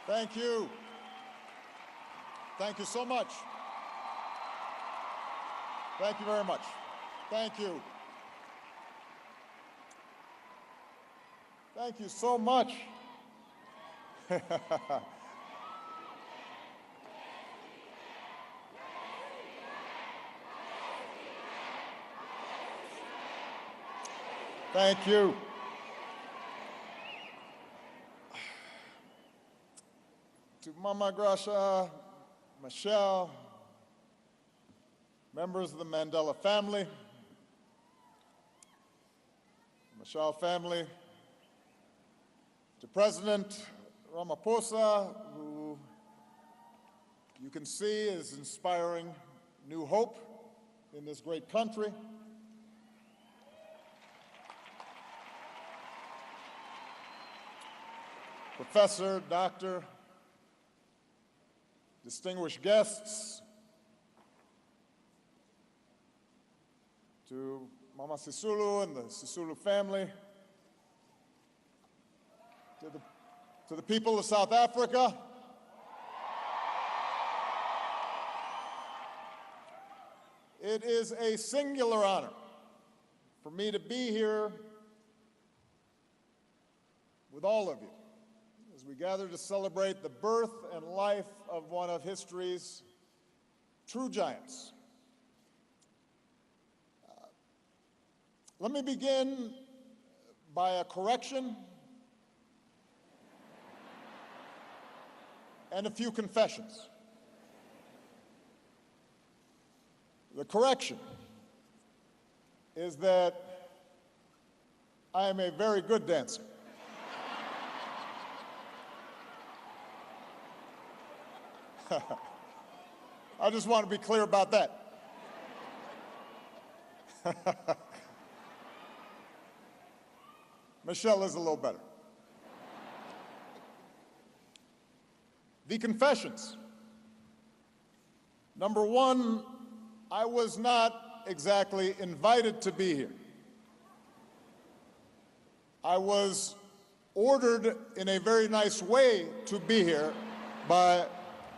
Thank you. Thank you so much. Thank you very much. Thank you. Thank you so much. Thank you. To Mama Gracia, Michelle, members of the Mandela family, Michelle family, to President Ramaphosa, who you can see is inspiring new hope in this great country. Professor, doctor, distinguished guests, to Mama Sisulu and the Sisulu family, to the people of South Africa, it is a singular honor for me to be here with all of you as we gather to celebrate the birth and life of one of history's true giants. Let me begin by a correction and a few confessions. The correction is that I am a very good dancer. I just want to be clear about that. Michelle is a little better. The confessions. Number one, I was not exactly invited to be here. I was ordered in a very nice way to be here by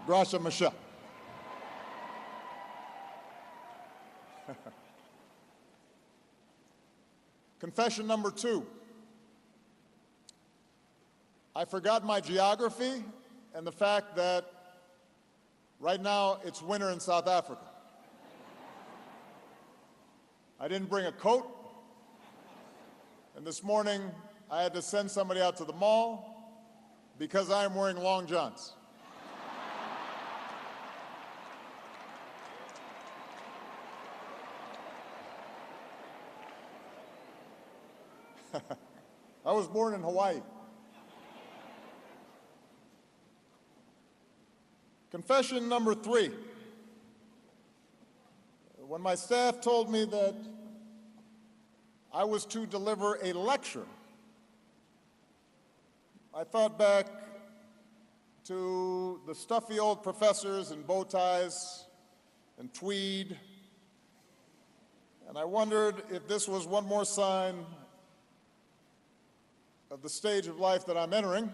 Gracia Michelle. Confession number two. I forgot my geography and the fact that right now it's winter in South Africa. I didn't bring a coat, and this morning I had to send somebody out to the mall because I am wearing long johns. I was born in Hawaii. Confession number three. When my staff told me that I was to deliver a lecture, I thought back to the stuffy old professors in bow ties and tweed, and I wondered if this was one more sign of the stage of life that I'm entering,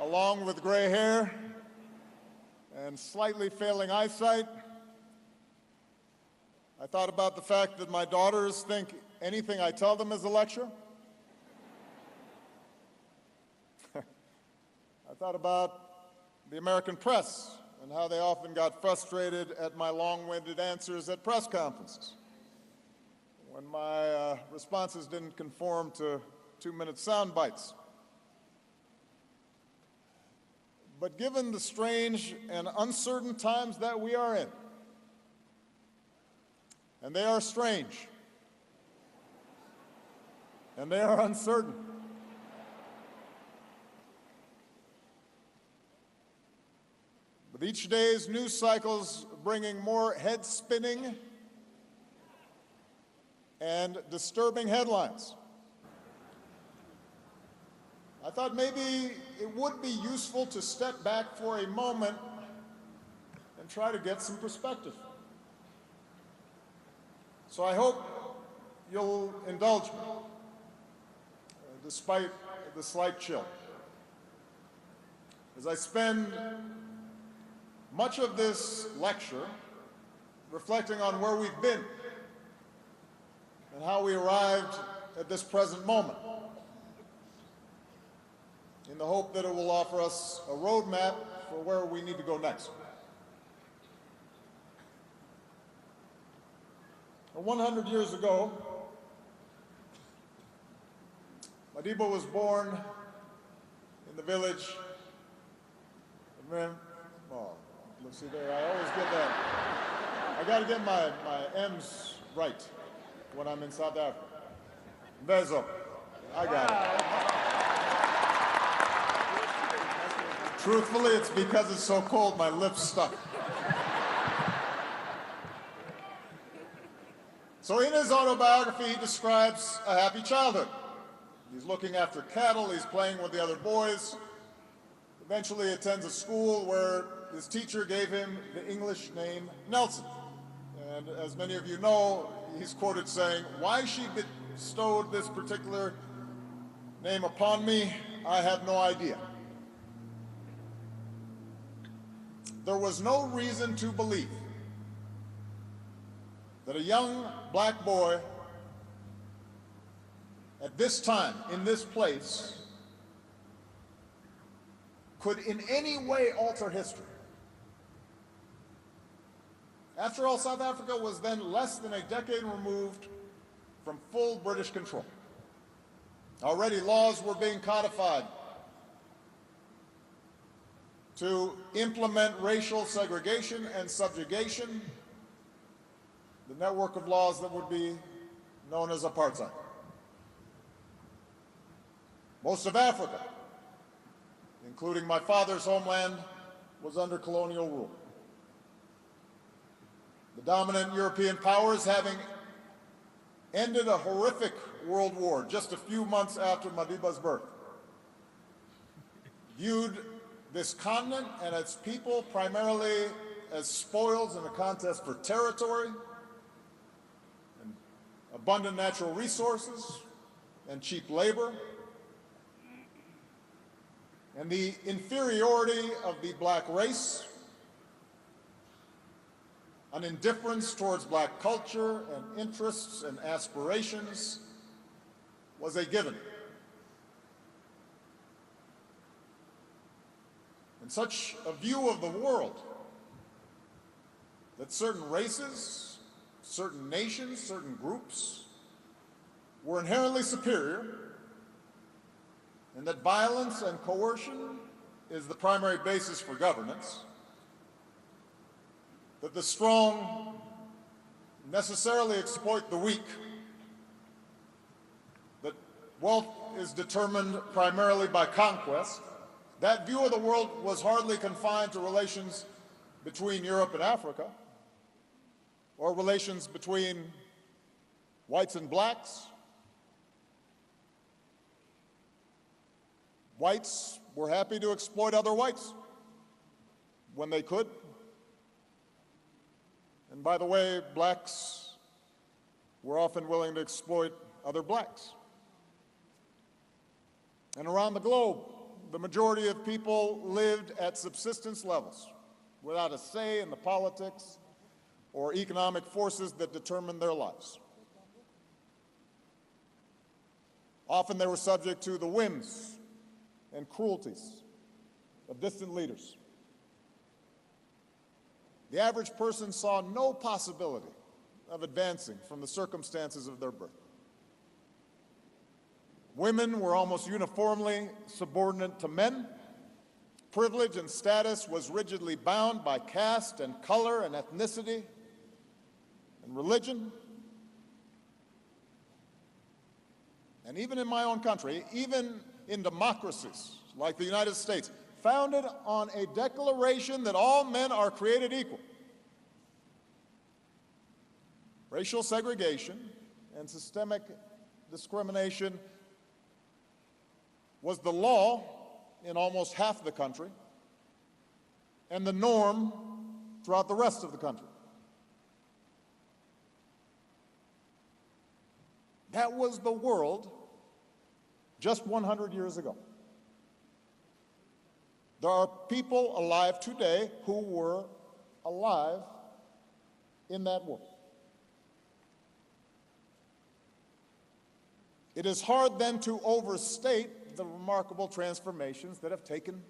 along with gray hair and slightly failing eyesight. I thought about the fact that my daughters think anything I tell them is a lecture. I thought about the American press and how they often got frustrated at my long-winded answers at press conferences when my responses didn't conform to 2-minute sound bites. But given the strange and uncertain times that we are in, and they are strange, and they are uncertain, with each day's news cycles bringing more head-spinning and disturbing headlines, I thought maybe it would be useful to step back for a moment and try to get some perspective. So I hope you'll indulge me, despite the slight chill. as I spend much of this lecture reflecting on where we've been and how we arrived at this present moment, in the hope that it will offer us a roadmap for where we need to go next. 100 years ago, Madiba was born in the village of let's see there, I always get that. I got to get my M's right when I'm in South Africa. Mvezo. I got it. Truthfully, it's because it's so cold, my lips stuck. So in his autobiography, he describes a happy childhood. He's looking after cattle, he's playing with the other boys. Eventually he attends a school where his teacher gave him the English name Nelson. And as many of you know, he's quoted saying, "Why she bestowed this particular name upon me, I have no idea. There was no reason to believe that a young black boy at this time, in this place, could in any way alter history." After all, South Africa was then less than a decade removed from full British control. Already laws were being codified to implement racial segregation and subjugation, the network of laws that would be known as apartheid. Most of Africa, including my father's homeland, was under colonial rule. The dominant European powers, having ended a horrific world war just a few months after Madiba's birth, viewed this continent and its people primarily as spoils in a contest for territory and abundant natural resources and cheap labor, and the inferiority of the black race, an indifference towards black culture and interests and aspirations was a given. And such a view of the world, that certain races, certain nations, certain groups were inherently superior, and that violence and coercion is the primary basis for governance, that the strong necessarily exploit the weak, that wealth is determined primarily by conquest. That view of the world was hardly confined to relations between Europe and Africa, or relations between whites and blacks. Whites were happy to exploit other whites when they could. And by the way, blacks were often willing to exploit other blacks. And around the globe, the majority of people lived at subsistence levels without a say in the politics or economic forces that determined their lives. Often they were subject to the whims and cruelties of distant leaders. The average person saw no possibility of advancing from the circumstances of their birth. Women were almost uniformly subordinate to men. Privilege and status was rigidly bound by caste and color and ethnicity and religion. And even in my own country, even in democracies like the United States, founded on a declaration that all men are created equal, racial segregation and systemic discrimination was the law in almost half the country and the norm throughout the rest of the country. That was the world just 100 years ago. There are people alive today who were alive in that war. It is hard then to overstate the remarkable transformations that have taken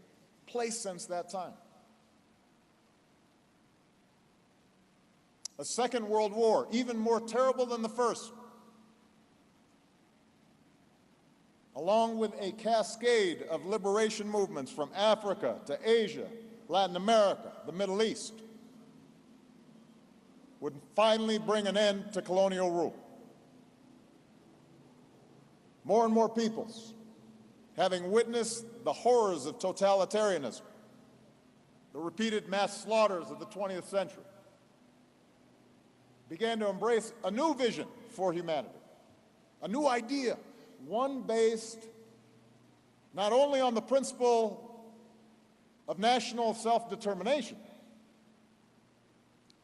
place since that time. A second world war, even more terrible than the first, along with a cascade of liberation movements from Africa to Asia, Latin America, the Middle East, would finally bring an end to colonial rule. More and more peoples, having witnessed the horrors of totalitarianism, the repeated mass slaughters of the 20th century, began to embrace a new vision for humanity, a new idea, one based not only on the principle of national self-determination,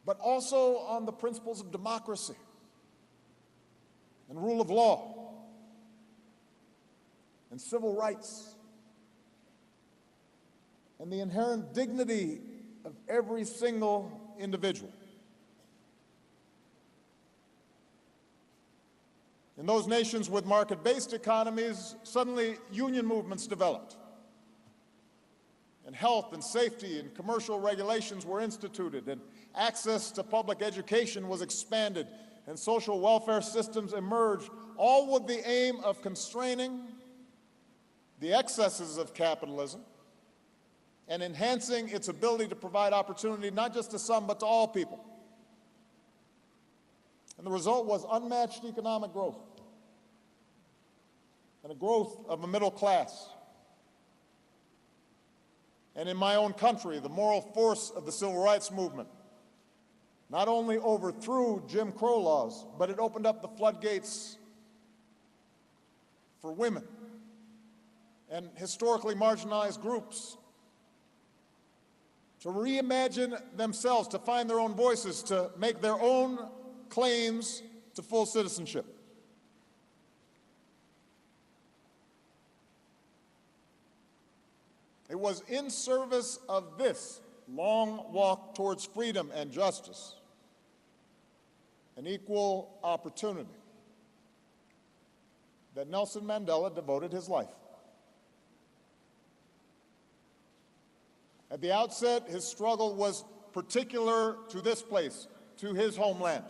but also on the principles of democracy and rule of law and civil rights and the inherent dignity of every single individual. In those nations with market-based economies, suddenly union movements developed, and health and safety and commercial regulations were instituted, and access to public education was expanded, and social welfare systems emerged, all with the aim of constraining the excesses of capitalism and enhancing its ability to provide opportunity not just to some, but to all people. And the result was unmatched economic growth and a growth of a middle class. And in my own country, the moral force of the civil rights movement not only overthrew Jim Crow laws, but it opened up the floodgates for women and historically marginalized groups to reimagine themselves, to find their own voices, to make their own claims to full citizenship. It was in service of this long walk towards freedom and justice and equal opportunity that Nelson Mandela devoted his life. At the outset, his struggle was particular to this place, to his homeland.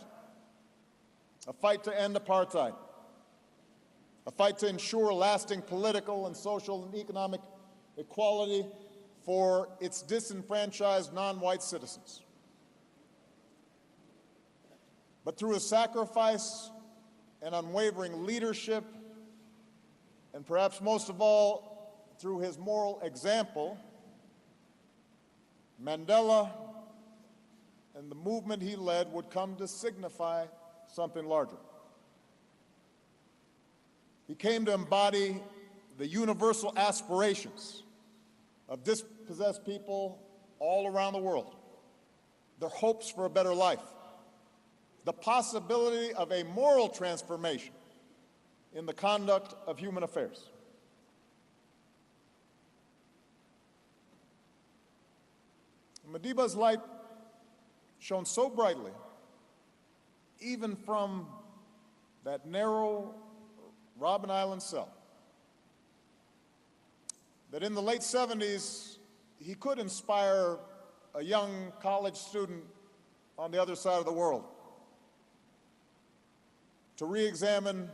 A fight to end apartheid, a fight to ensure lasting political and social and economic equality for its disenfranchised non-white citizens. But through his sacrifice and unwavering leadership, and perhaps most of all, through his moral example, Mandela and the movement he led would come to signify something larger. He came to embody the universal aspirations of dispossessed people all around the world, their hopes for a better life, the possibility of a moral transformation in the conduct of human affairs. Madiba's light shone so brightly, even from that narrow Robben Island cell, that in the late 70s, he could inspire a young college student on the other side of the world to re-examine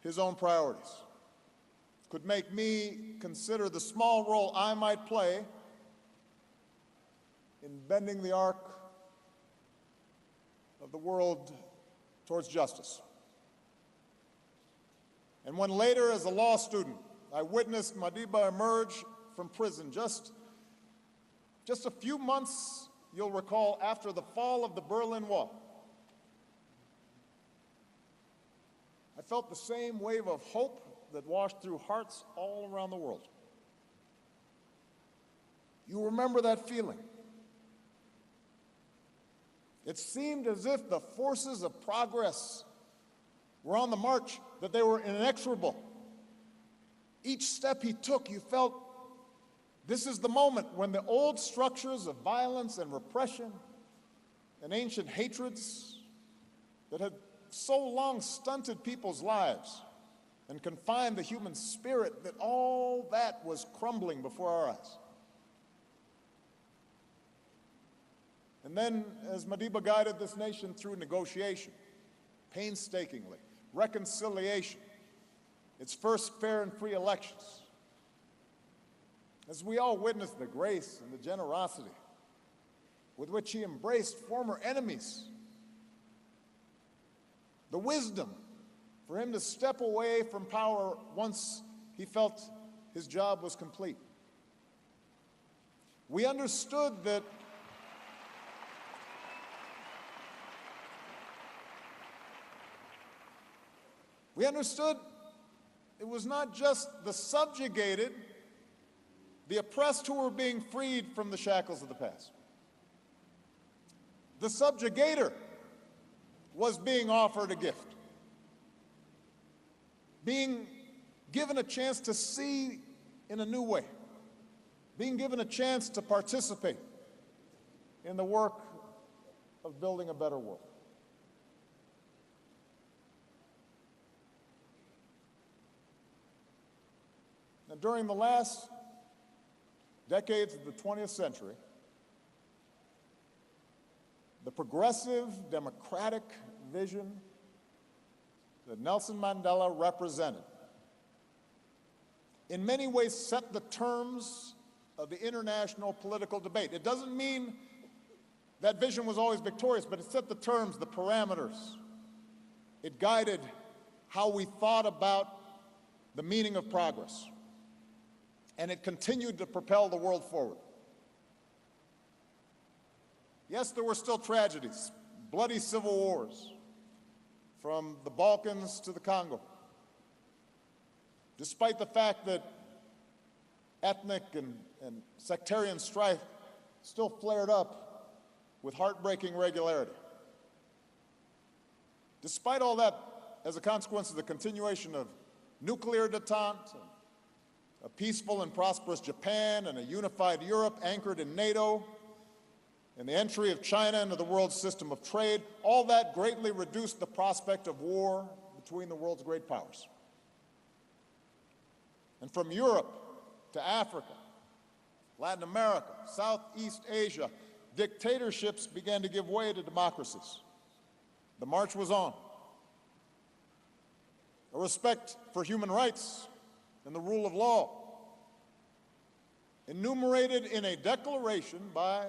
his own priorities, could make me consider the small role I might play in bending the arc of the world towards justice. And when later, as a law student, I witnessed Madiba emerge from prison just a few months, you'll recall, after the fall of the Berlin Wall, I felt the same wave of hope that washed through hearts all around the world. You remember that feeling? It seemed as if the forces of progress were on the march, that they were inexorable. Each step he took, you felt This is the moment when the old structures of violence and repression and ancient hatreds that had so long stunted people's lives and confined the human spirit, that all that was crumbling before our eyes. And then, as Madiba guided this nation through negotiation, painstakingly, reconciliation, its first fair and free elections, as we all witnessed the grace and the generosity with which he embraced former enemies, the wisdom for him to step away from power once he felt his job was complete. We understood that it was not just the subjugated, the oppressed who were being freed from the shackles of the past. The subjugator was being offered a gift, being given a chance to see in a new way, being given a chance to participate in the work of building a better world. Now, during the last decades of the 20th century, the progressive democratic vision that Nelson Mandela represented in many ways set the terms of the international political debate. It doesn't mean that vision was always victorious, but it set the terms, the parameters. It guided how we thought about the meaning of progress. And it continued to propel the world forward. Yes, there were still tragedies, bloody civil wars, from the Balkans to the Congo. Despite the fact that ethnic and sectarian strife still flared up with heartbreaking regularity. Despite all that, as a consequence of the continuation of nuclear detente, a peaceful and prosperous Japan, and a unified Europe anchored in NATO, and the entry of China into the world's system of trade, all that greatly reduced the prospect of war between the world's great powers. And from Europe to Africa, Latin America, Southeast Asia, dictatorships began to give way to democracies. The march was on. A respect for human rights and the rule of law, enumerated in a declaration by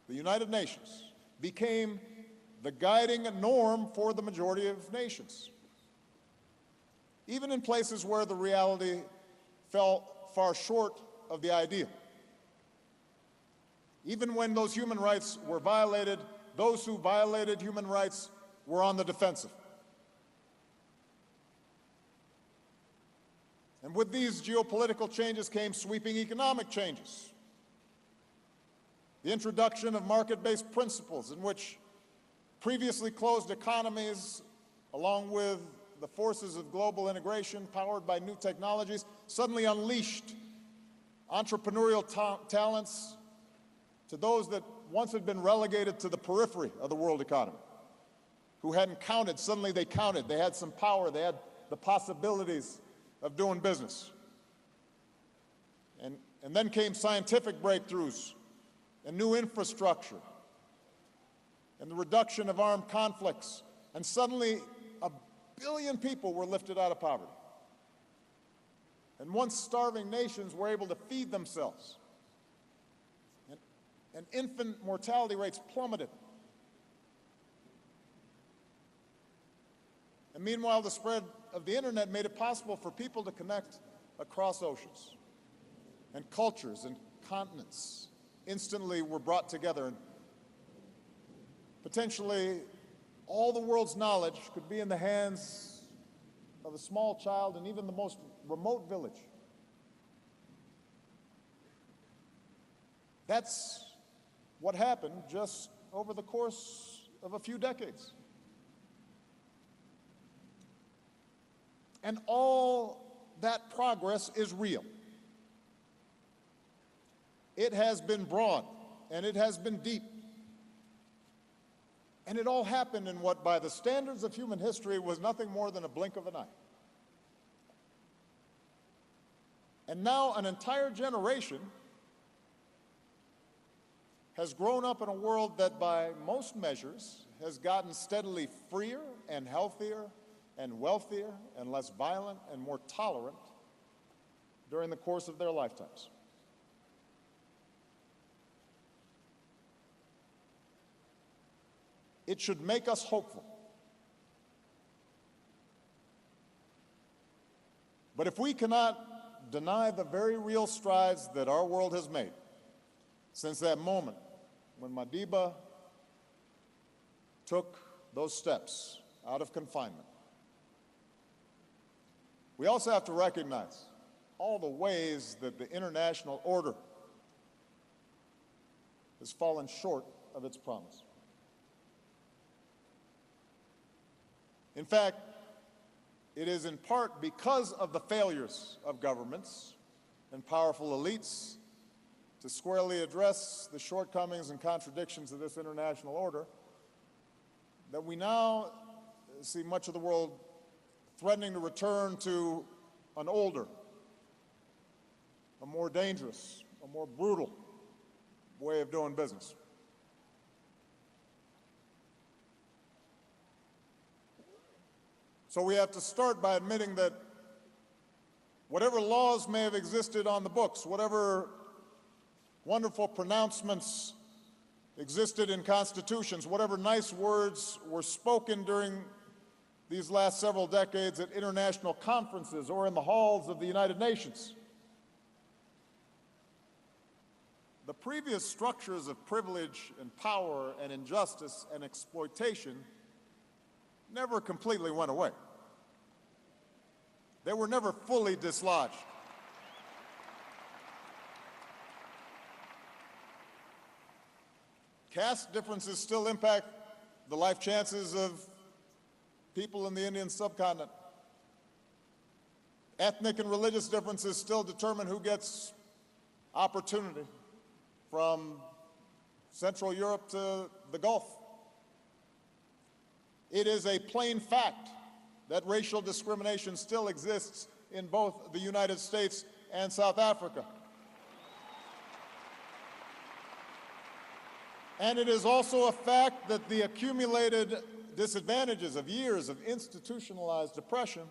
the United Nations, became the guiding norm for the majority of nations, even in places where the reality fell far short of the ideal. Even when those human rights were violated, those who violated human rights were on the defensive. And with these geopolitical changes came sweeping economic changes. The introduction of market-based principles in which previously closed economies, along with the forces of global integration powered by new technologies, suddenly unleashed entrepreneurial talents to those that once had been relegated to the periphery of the world economy, who hadn't counted. Suddenly they counted. They had some power. They had the possibilities of doing business. And then came scientific breakthroughs and new infrastructure and the reduction of armed conflicts. And suddenly, 1 billion people were lifted out of poverty. And once starving nations were able to feed themselves. And infant mortality rates plummeted. And meanwhile, the spread of the internet made it possible for people to connect across oceans. And cultures and continents instantly were brought together. And potentially, all the world's knowledge could be in the hands of a small child in even the most remote village. That's what happened just over the course of a few decades. And all that progress is real. It has been broad, and it has been deep. And it all happened in what, by the standards of human history, was nothing more than a blink of an eye. And now an entire generation has grown up in a world that, by most measures, has gotten steadily freer and healthier and wealthier and less violent and more tolerant during the course of their lifetimes. It should make us hopeful. But if we cannot deny the very real strides that our world has made since that moment when Madiba took those steps out of confinement, we also have to recognize all the ways that the international order has fallen short of its promise. In fact, it is in part because of the failures of governments and powerful elites to squarely address the shortcomings and contradictions of this international order that we now see much of the world threatening to return to an older, a more dangerous, a more brutal way of doing business. So we have to start by admitting that whatever laws may have existed on the books, whatever wonderful pronouncements existed in constitutions, whatever nice words were spoken during these last several decades at international conferences or in the halls of the United Nations, the previous structures of privilege and power and injustice and exploitation never completely went away. They were never fully dislodged. Caste differences still impact the life chances of people in the Indian subcontinent. Ethnic and religious differences still determine who gets opportunity, from Central Europe to the Gulf. It is a plain fact that racial discrimination still exists in both the United States and South Africa. And it is also a fact that the accumulated disadvantages of years of institutionalized oppression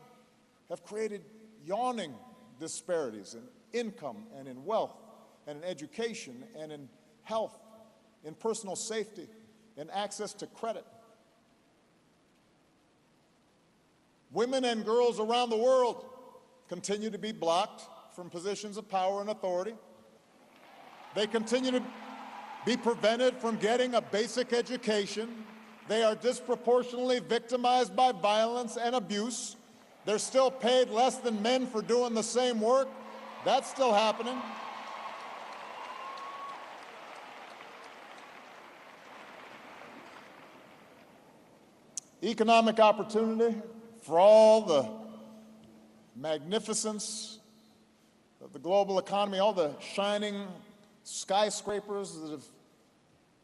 have created yawning disparities in income and in wealth and in education and in health, in personal safety, in access to credit. Women and girls around the world continue to be blocked from positions of power and authority. They continue to be prevented from getting a basic education. They are disproportionately victimized by violence and abuse. They're still paid less than men for doing the same work. That's still happening. Economic opportunity, for all the magnificence of the global economy, all the shining skyscrapers that have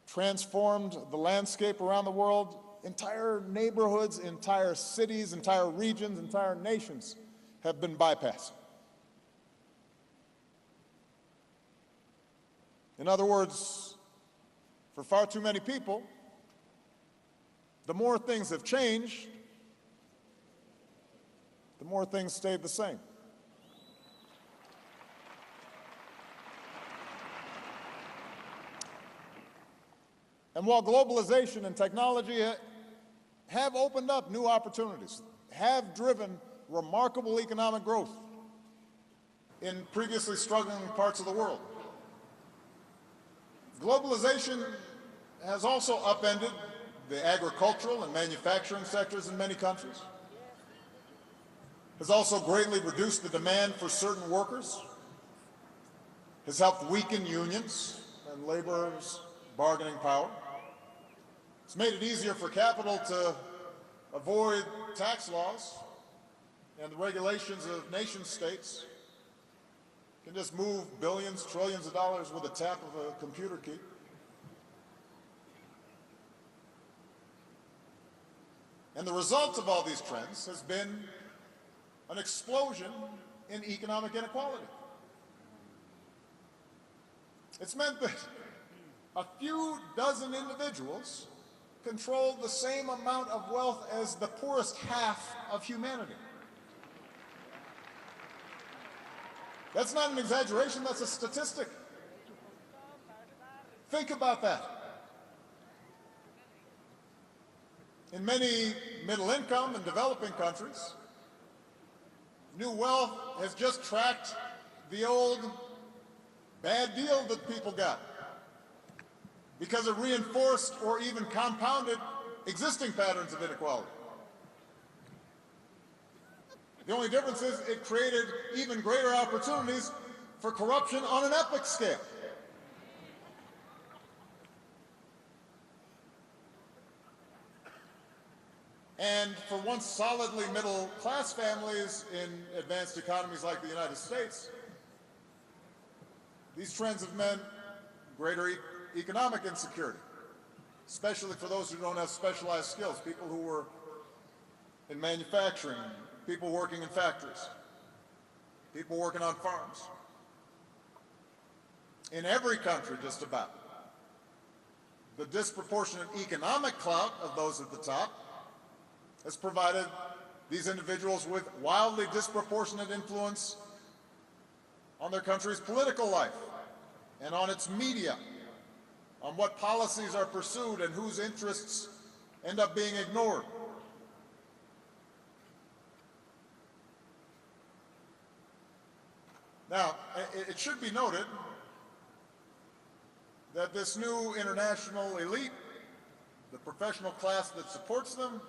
transformed the landscape around the world, entire neighborhoods, entire cities, entire regions, entire nations have been bypassed. In other words, for far too many people, the more things have changed, the more things stayed the same. And while globalization and technology have opened up new opportunities, have driven remarkable economic growth in previously struggling parts of the world, globalization has also upended the agricultural and manufacturing sectors in many countries, has also greatly reduced the demand for certain workers, has helped weaken unions and laborers' bargaining power. It's made it easier for capital to avoid tax laws and the regulations of nation states. can just move billions, trillions of dollars with a tap of a computer key. And the result of all these trends has been an explosion in economic inequality. It's meant that a few dozen individuals control the same amount of wealth as the poorest half of humanity. That's not an exaggeration, that's a statistic. Think about that. In many middle-income and developing countries, new wealth has just tracked the old bad deal that people got because it reinforced or even compounded existing patterns of inequality. The only difference is it created even greater opportunities for corruption on an epic scale. And for once solidly middle-class families in advanced economies like the United States, these trends have meant greater economic insecurity, especially for those who don't have specialized skills, people who were in manufacturing, people working in factories, people working on farms. In every country, just about, the disproportionate economic clout of those at the top has provided these individuals with wildly disproportionate influence on their country's political life and on its media, on what policies are pursued and whose interests end up being ignored. Now, it should be noted that this new international elite, the professional class that supports them,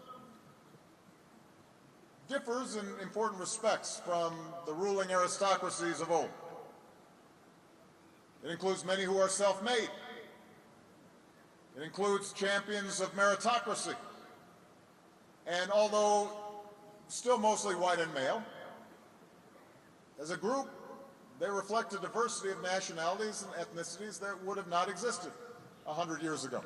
differs in important respects from the ruling aristocracies of old. It includes many who are self-made. It includes champions of meritocracy. And although still mostly white and male, as a group, they reflect a diversity of nationalities and ethnicities that would have not existed 100 years ago.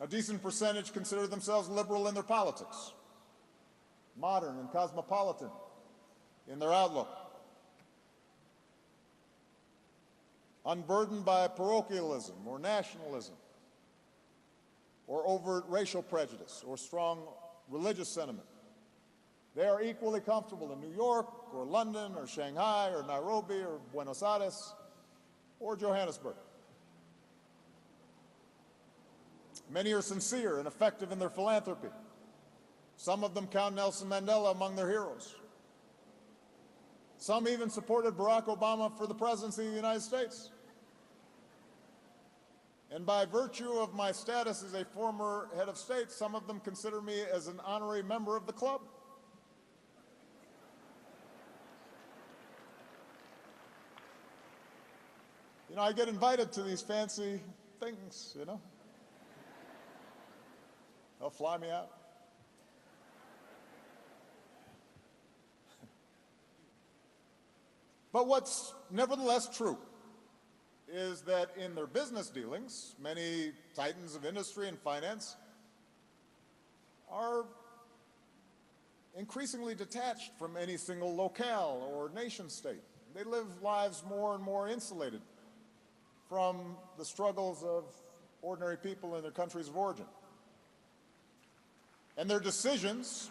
A decent percentage consider themselves liberal in their politics, modern and cosmopolitan in their outlook, unburdened by parochialism or nationalism or overt racial prejudice or strong religious sentiment. They are equally comfortable in New York or London or Shanghai or Nairobi or Buenos Aires or Johannesburg. Many are sincere and effective in their philanthropy. Some of them count Nelson Mandela among their heroes. Some even supported Barack Obama for the presidency of the United States. And by virtue of my status as a former head of state, some of them consider me as an honorary member of the club. You know, I get invited to these fancy things, you know. They'll fly me out. But what's nevertheless true is that in their business dealings, many titans of industry and finance are increasingly detached from any single locale or nation state. They live lives more and more insulated from the struggles of ordinary people in their countries of origin. And their decisions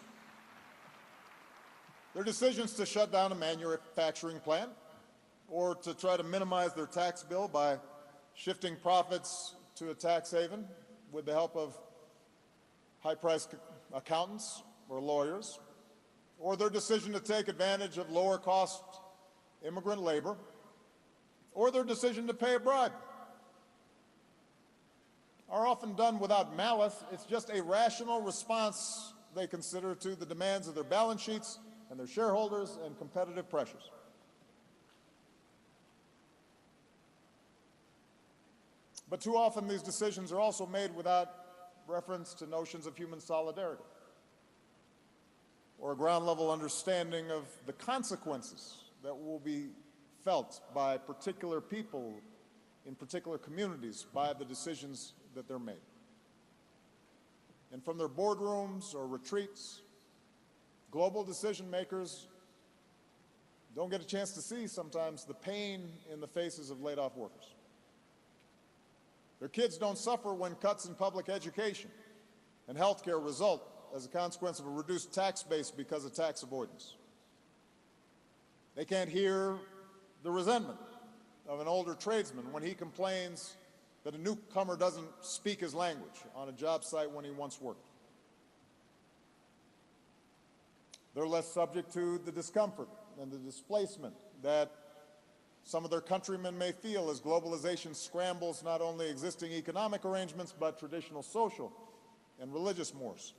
to shut down a manufacturing plant or to try to minimize their tax bill by shifting profits to a tax haven with the help of high-priced accountants or lawyers, or their decision to take advantage of lower-cost immigrant labor, or their decision to pay a bribe, are often done without malice. It's just a rational response they consider to the demands of their balance sheets and their shareholders and competitive pressures. But too often these decisions are also made without reference to notions of human solidarity. or a ground-level understanding of the consequences that will be felt by particular people in particular communities by the decisions that they're made. And from their boardrooms or retreats, global decision makers don't get a chance to see sometimes the pain in the faces of laid-off workers. Their kids don't suffer when cuts in public education and health care result as a consequence of a reduced tax base because of tax avoidance. They can't hear the resentment of an older tradesman when he complains that a newcomer doesn't speak his language on a job site when he once worked. They're less subject to the discomfort and the displacement that some of their countrymen may feel as globalization scrambles not only existing economic arrangements, but traditional social and religious mores.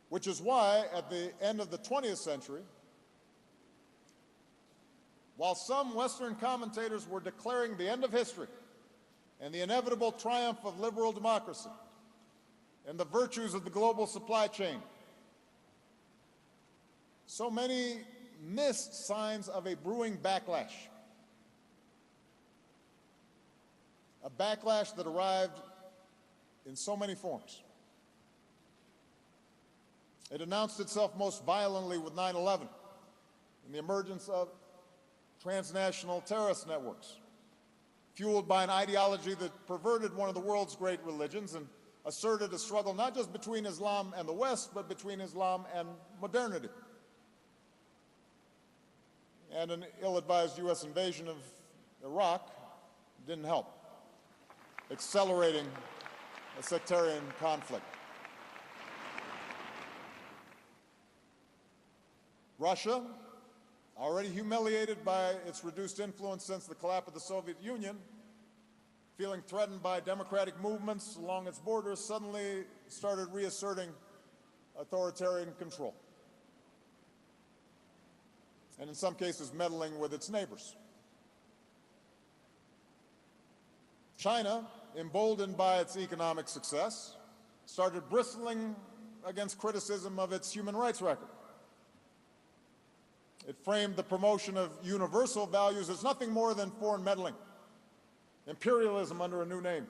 Which is why, at the end of the 20th century, while some Western commentators were declaring the end of history and the inevitable triumph of liberal democracy and the virtues of the global supply chain, so many missed signs of a brewing backlash. A backlash that arrived in so many forms. It announced itself most violently with 9/11 and the emergence of transnational terrorist networks, fueled by an ideology that perverted one of the world's great religions and asserted a struggle not just between Islam and the West, but between Islam and modernity. And an ill-advised U.S. invasion of Iraq didn't help, accelerating a sectarian conflict. Russia, already humiliated by its reduced influence since the collapse of the Soviet Union, feeling threatened by democratic movements along its borders, suddenly started reasserting authoritarian control, and in some cases meddling with its neighbors. China, emboldened by its economic success, started bristling against criticism of its human rights record. It framed the promotion of universal values as nothing more than foreign meddling, imperialism under a new name.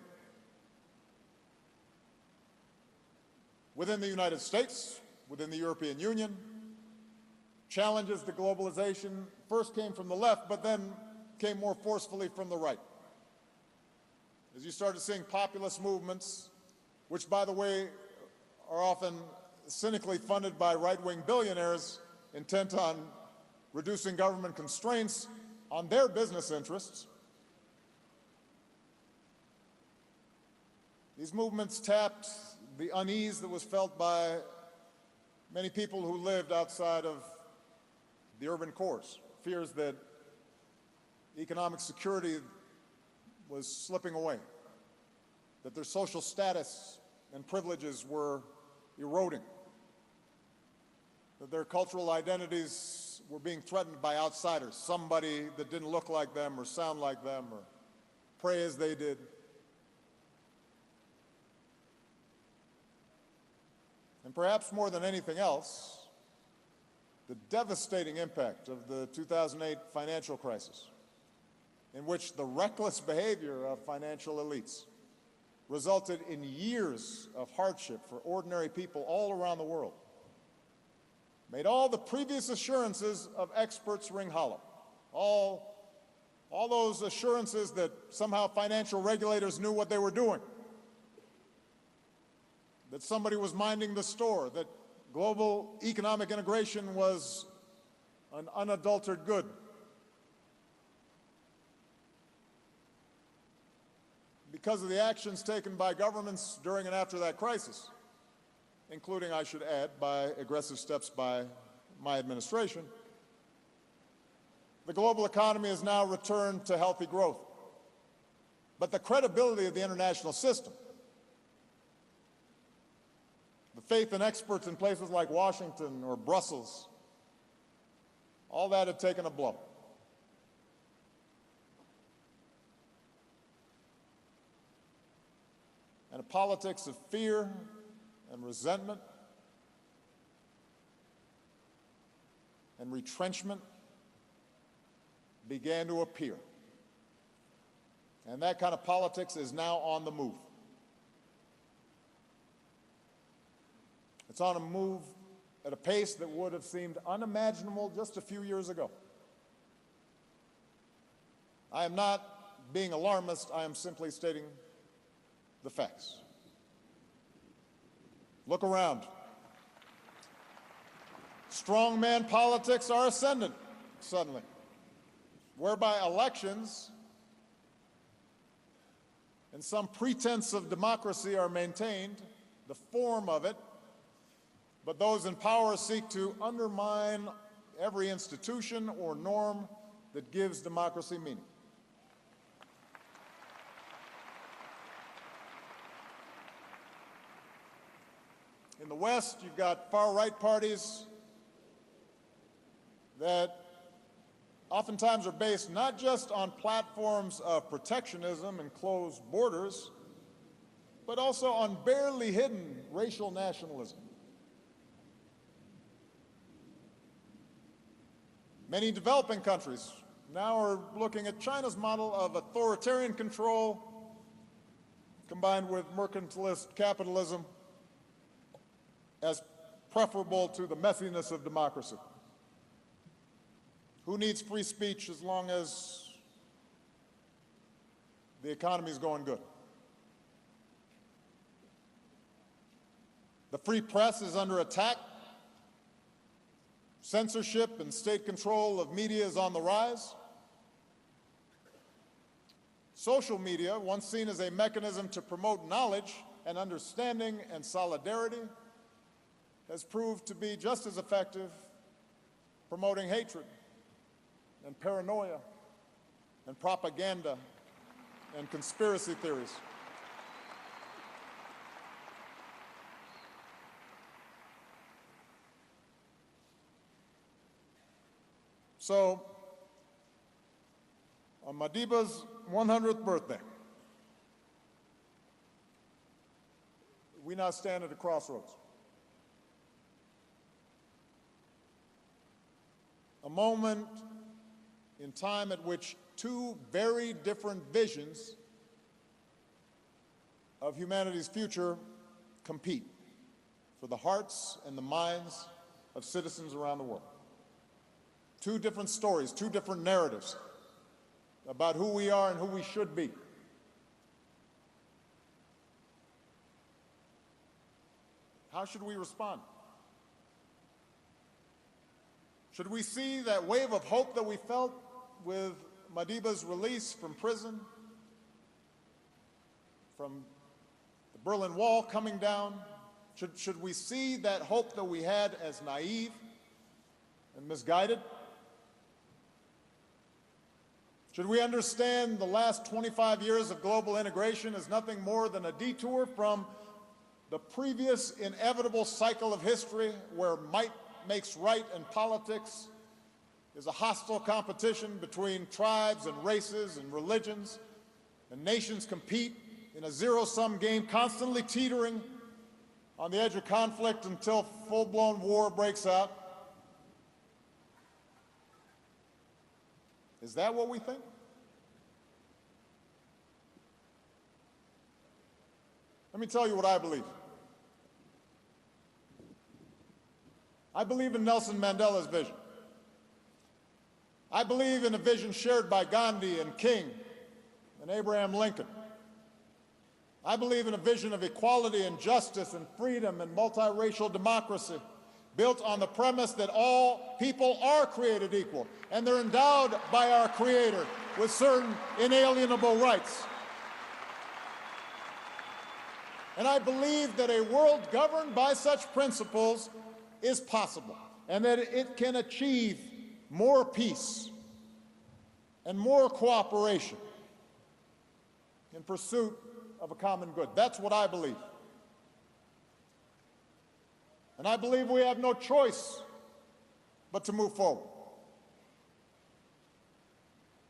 Within the United States, within the European Union, challenges to globalization first came from the left, but then came more forcefully from the right. As you started seeing populist movements, which, by the way, are often cynically funded by right-wing billionaires intent on reducing government constraints on their business interests. These movements tapped the unease that was felt by many people who lived outside of the urban cores, fears that economic security was slipping away, that their social status and privileges were eroding, that their cultural identities were being threatened by outsiders, somebody that didn't look like them or sound like them or pray as they did. And perhaps more than anything else, the devastating impact of the 2008 financial crisis, in which the reckless behavior of financial elites resulted in years of hardship for ordinary people all around the world, made all the previous assurances of experts ring hollow. All those assurances that somehow financial regulators knew what they were doing, that somebody was minding the store, that global economic integration was an unadulterated good. Because of the actions taken by governments during and after that crisis, including, I should add, by aggressive steps by my administration, the global economy has now returned to healthy growth. But the credibility of the international system, the faith in experts in places like Washington or Brussels, all that had taken a blow. And a politics of fear and resentment and retrenchment began to appear. And that kind of politics is now on the move. It's on a move at a pace that would have seemed unimaginable just a few years ago. I am not being alarmist, I am simply stating the facts. Look around. Strongman politics are ascendant suddenly, whereby elections and some pretense of democracy are maintained, the form of it, but those in power seek to undermine every institution or norm that gives democracy meaning. In the West, you've got far-right parties that oftentimes are based not just on platforms of protectionism and closed borders, but also on barely hidden racial nationalism. Many developing countries now are looking at China's model of authoritarian control combined with mercantilist capitalism as preferable to the messiness of democracy. Who needs free speech as long as the economy is going good? The free press is under attack. Censorship and state control of media is on the rise. Social media, once seen as a mechanism to promote knowledge and understanding and solidarity, has proved to be just as effective promoting hatred and paranoia and propaganda and conspiracy theories. So, on Madiba's 100th birthday, we now stand at a crossroads. A moment in time at which two very different visions of humanity's future compete for the hearts and the minds of citizens around the world. Two different stories, two different narratives about who we are and who we should be. How should we respond? Should we see that wave of hope that we felt with Madiba's release from prison, from the Berlin Wall coming down? Should we see that hope that we had as naive and misguided? Should we understand the last 25 years of global integration as nothing more than a detour from the previous inevitable cycle of history where might makes right in politics is a hostile competition between tribes and races and religions, and nations compete in a zero-sum game, constantly teetering on the edge of conflict until full-blown war breaks out? Is that what we think? Let me tell you what I believe. I believe in Nelson Mandela's vision. I believe in a vision shared by Gandhi and King and Abraham Lincoln. I believe in a vision of equality and justice and freedom and multiracial democracy built on the premise that all people are created equal and they're endowed by our Creator with certain inalienable rights. And I believe that a world governed by such principles is possible, and that it can achieve more peace and more cooperation in pursuit of a common good. That's what I believe. And I believe we have no choice but to move forward.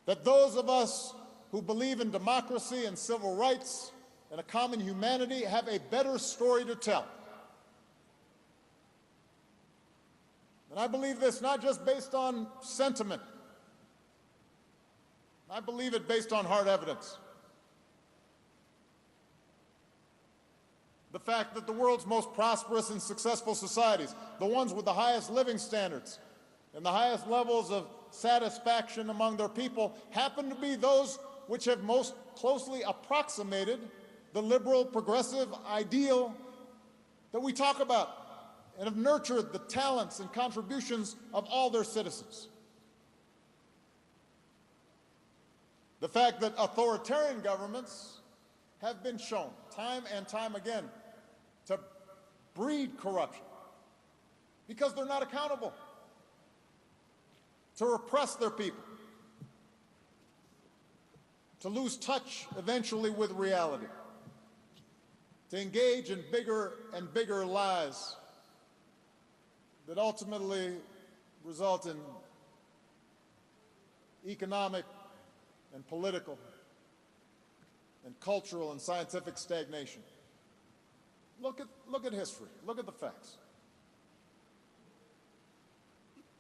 That those of us who believe in democracy and civil rights and a common humanity have a better story to tell And I believe this not just based on sentiment. I believe it based on hard evidence. The fact that the world's most prosperous and successful societies, the ones with the highest living standards and the highest levels of satisfaction among their people, happen to be those which have most closely approximated the liberal progressive ideal that we talk about and have nurtured the talents and contributions of all their citizens. The fact that authoritarian governments have been shown time and time again to breed corruption because they're not accountable, to repress their people, to lose touch eventually with reality, to engage in bigger and bigger lies that ultimately result in economic and political and cultural and scientific stagnation. Look at history. Look at the facts.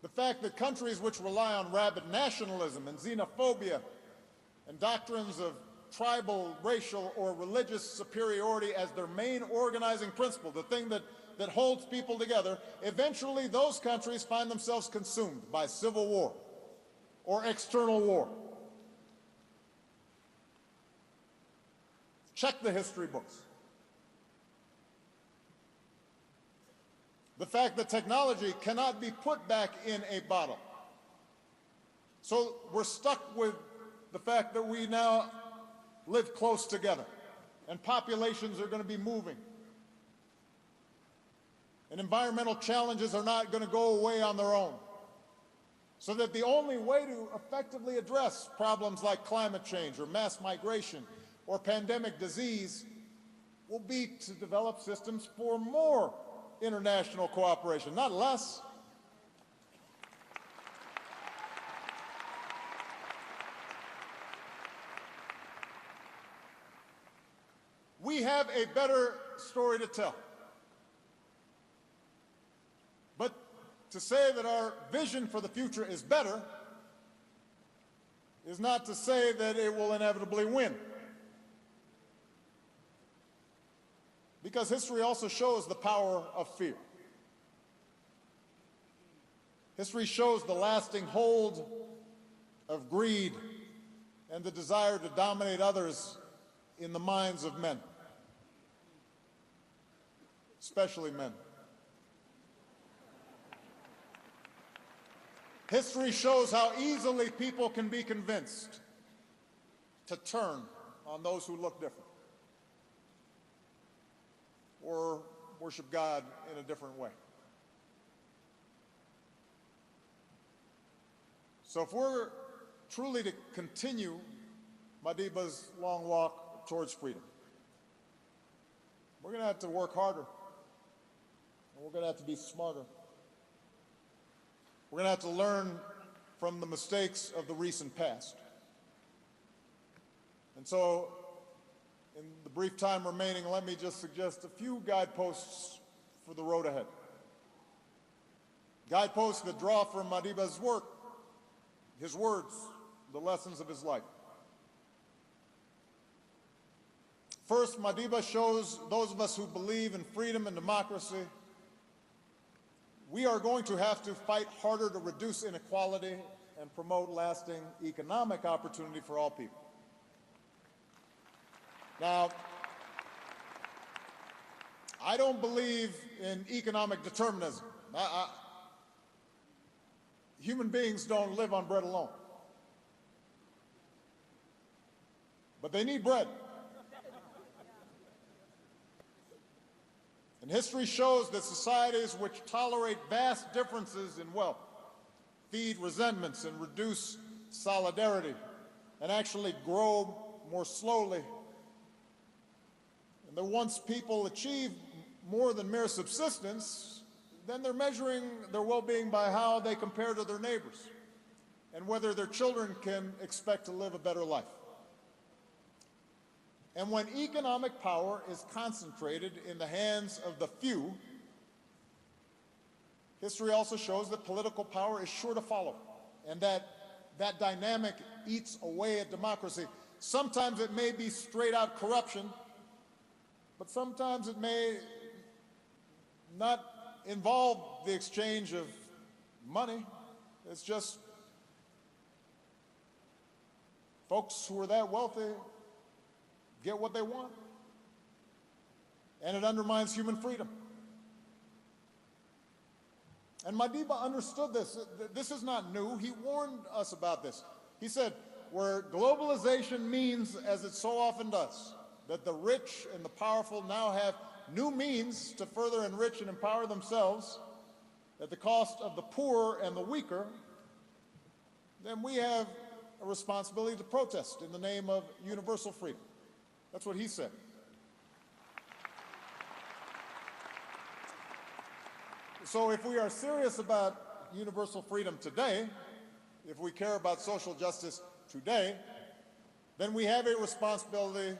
The fact that countries which rely on rabid nationalism and xenophobia and doctrines of tribal, racial, or religious superiority as their main organizing principle, the thing that holds people together, eventually those countries find themselves consumed by civil war or external war. Check the history books. The fact that technology cannot be put back in a bottle. So we're stuck with the fact that we now live close together and populations are going to be moving. And environmental challenges are not going to go away on their own. So that the only way to effectively address problems like climate change or mass migration or pandemic disease will be to develop systems for more international cooperation, not less. We have a better story to tell. But to say that our vision for the future is better is not to say that it will inevitably win. Because history also shows the power of fear. History shows the lasting hold of greed and the desire to dominate others in the minds of men, especially men. History shows how easily people can be convinced to turn on those who look different or worship God in a different way. So if we're truly to continue Madiba's long walk towards freedom, we're going to have to work harder, and we're going to have to be smarter. We're going to have to learn from the mistakes of the recent past. And so, in the brief time remaining, let me just suggest a few guideposts for the road ahead. Guideposts that draw from Madiba's work, his words, the lessons of his life. First, Madiba shows those of us who believe in freedom and democracy, we are going to have to fight harder to reduce inequality and promote lasting economic opportunity for all people. Now, I don't believe in economic determinism. Human beings don't live on bread alone. But they need bread. And history shows that societies which tolerate vast differences in wealth feed resentments and reduce solidarity and actually grow more slowly. And that once people achieve more than mere subsistence, then they're measuring their well-being by how they compare to their neighbors and whether their children can expect to live a better life. And when economic power is concentrated in the hands of the few, history also shows that political power is sure to follow, and that dynamic eats away at democracy. Sometimes it may be straight-out corruption, but sometimes it may not involve the exchange of money. It's just folks who are that wealthy get what they want, and it undermines human freedom. And Madiba understood this. This is not new. He warned us about this. He said, where globalization means, as it so often does, that the rich and the powerful now have new means to further enrich and empower themselves at the cost of the poor and the weaker, then we have a responsibility to protest in the name of universal freedom. That's what he said. So if we are serious about universal freedom today, if we care about social justice today, then we have a responsibility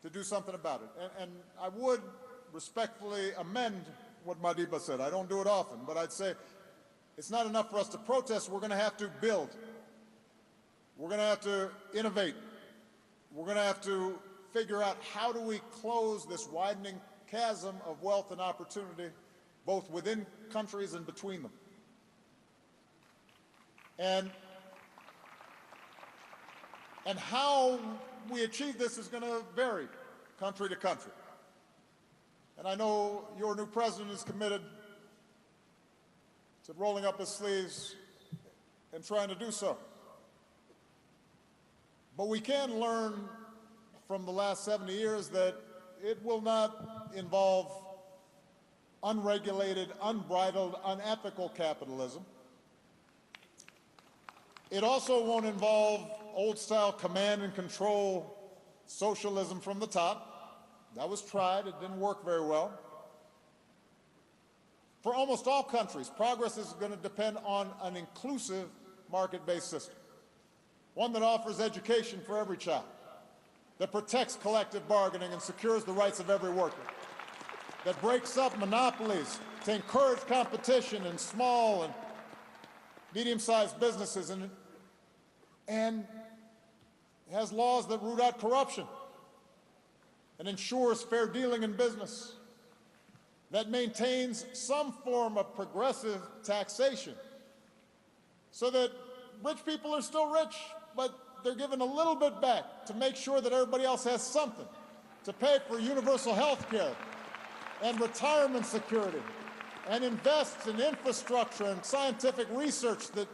to do something about it. And I would respectfully amend what Madiba said. I don't do it often, but I'd say it's not enough for us to protest. We're going to have to build. We're going to have to innovate. We're going to have to figure out how do we close this widening chasm of wealth and opportunity, both within countries and between them. And how we achieve this is going to vary country to country. And I know your new president is committed to rolling up his sleeves and trying to do so. But we can learn from the last 70 years that it will not involve unregulated, unbridled, unethical capitalism. It also won't involve old-style command and control socialism from the top. That was tried. It didn't work very well. For almost all countries, progress is going to depend on an inclusive market-based system, one that offers education for every child, that protects collective bargaining and secures the rights of every worker, that breaks up monopolies to encourage competition in small and medium-sized businesses, and has laws that root out corruption and ensures fair dealing in business, that maintains some form of progressive taxation so that rich people are still rich, but they're given a little bit back to make sure that everybody else has something to pay for universal health care and retirement security, and invests in infrastructure and scientific research that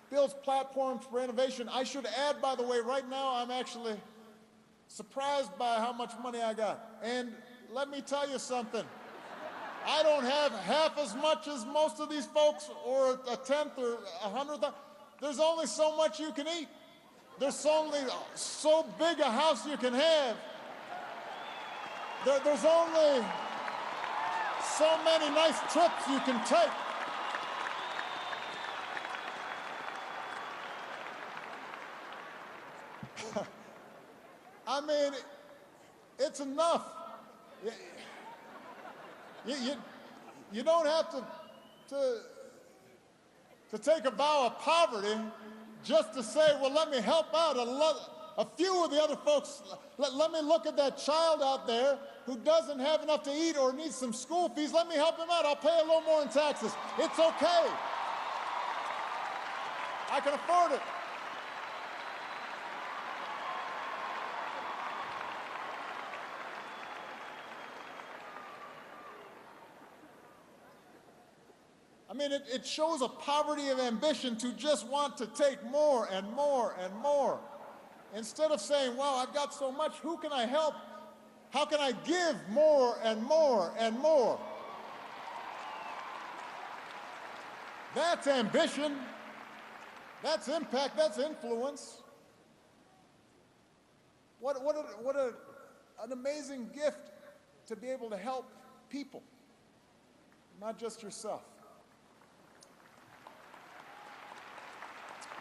builds platforms for innovation. I should add, by the way, right now I'm actually surprised by how much money I got. And let me tell you something. I don't have half as much as most of these folks, or a tenth or 100th. There's only so much you can eat. There's only so big a house you can have. There's only so many nice trips you can take. I mean, it's enough. You don't have to take a vow of poverty just to say, well, let me help out a few of the other folks. Let me look at that child out there who doesn't have enough to eat or needs some school fees. Let me help him out. I'll pay a little more in taxes. It's okay. I can afford it. I mean, it shows a poverty of ambition to just want to take more and more and more. Instead of saying, well, I've got so much, who can I help? How can I give more and more and more? That's ambition. That's impact. That's influence. What an amazing gift to be able to help people, not just yourself.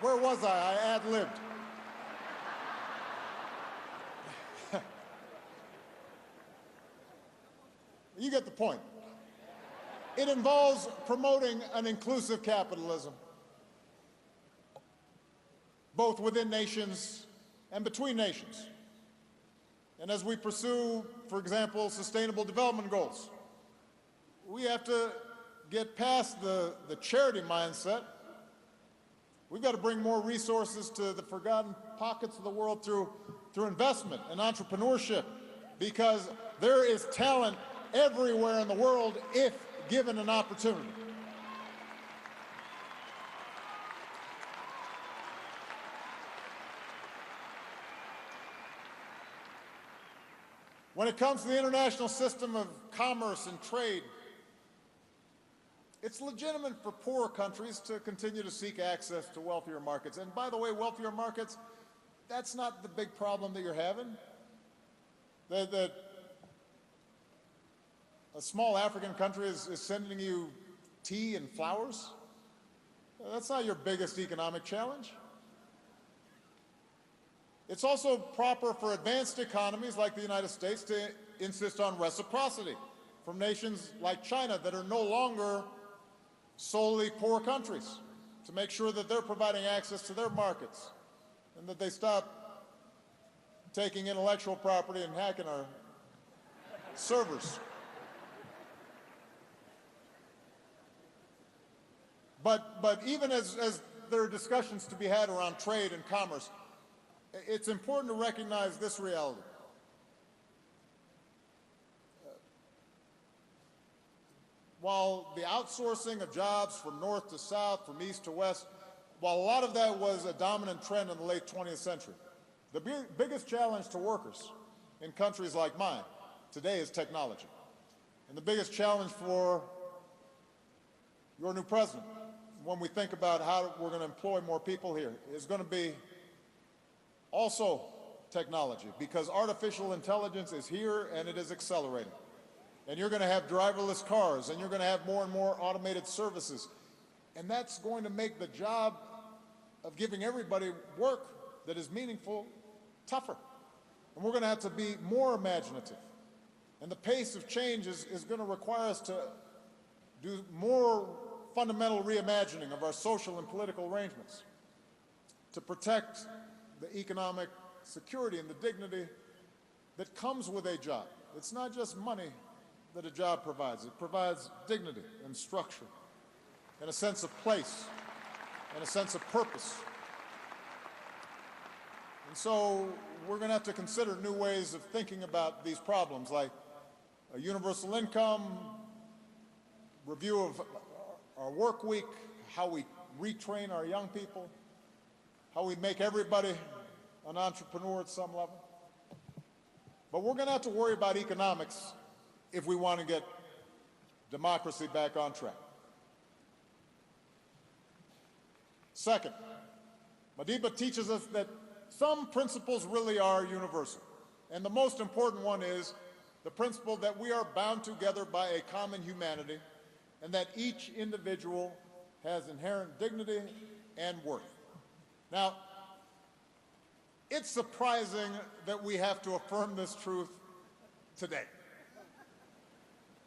Where was I? I ad-libbed. You get the point. It involves promoting an inclusive capitalism, both within nations and between nations. And as we pursue, for example, sustainable development goals, we have to get past the charity mindset. We've got to bring more resources to the forgotten pockets of the world through investment and entrepreneurship, because there is talent everywhere in the world if given an opportunity. When it comes to the international system of commerce and trade, it's legitimate for poorer countries to continue to seek access to wealthier markets. And by the way, wealthier markets, that's not the big problem that you're having. That a small African country is sending you tea and flowers. That's not your biggest economic challenge. It's also proper for advanced economies like the United States to insist on reciprocity from nations like China that are no longer solely poor countries, to make sure that they're providing access to their markets and that they stop taking intellectual property and hacking our servers. But even as there are discussions to be had around trade and commerce, it's important to recognize this reality. While the outsourcing of jobs from north to south, from east to west, while a lot of that was a dominant trend in the late 20th century, the biggest challenge to workers in countries like mine today is technology. And the biggest challenge for your new president, when we think about how we're going to employ more people here, is going to be also technology, because artificial intelligence is here and it is accelerating. And you're going to have driverless cars, and you're going to have more and more automated services. And that's going to make the job of giving everybody work that is meaningful tougher. And we're going to have to be more imaginative. And the pace of change is going to require us to do more fundamental reimagining of our social and political arrangements to protect the economic security and the dignity that comes with a job. It's not just money that a job provides. It provides dignity and structure and a sense of place and a sense of purpose. And so we're going to have to consider new ways of thinking about these problems, like a universal income, review of our work week, how we retrain our young people, how we make everybody an entrepreneur at some level. But we're going to have to worry about economics if we want to get democracy back on track. Second, Mandela teaches us that some principles really are universal. And the most important one is the principle that we are bound together by a common humanity and that each individual has inherent dignity and worth. Now, it's surprising that we have to affirm this truth today.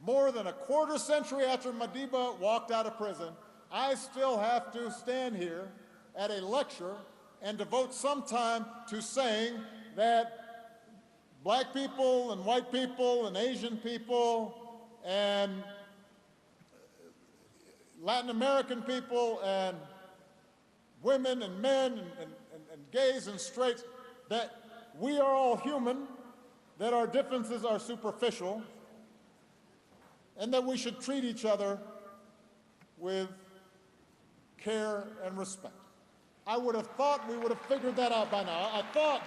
More than a quarter century after Madiba walked out of prison, I still have to stand here at a lecture and devote some time to saying that black people and white people and Asian people and Latin American people and women and men and gays and straights, that we are all human, that our differences are superficial, and that we should treat each other with care and respect. I would have thought we would have figured that out by now. I thought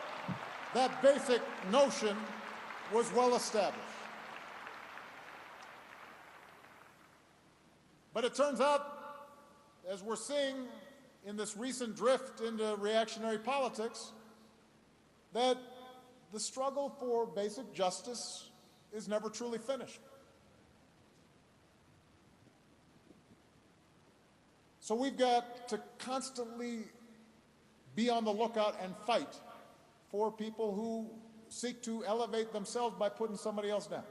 that basic notion was well established. But it turns out, as we're seeing in this recent drift into reactionary politics, that the struggle for basic justice is never truly finished. So we've got to constantly be on the lookout and fight for people who seek to elevate themselves by putting somebody else down.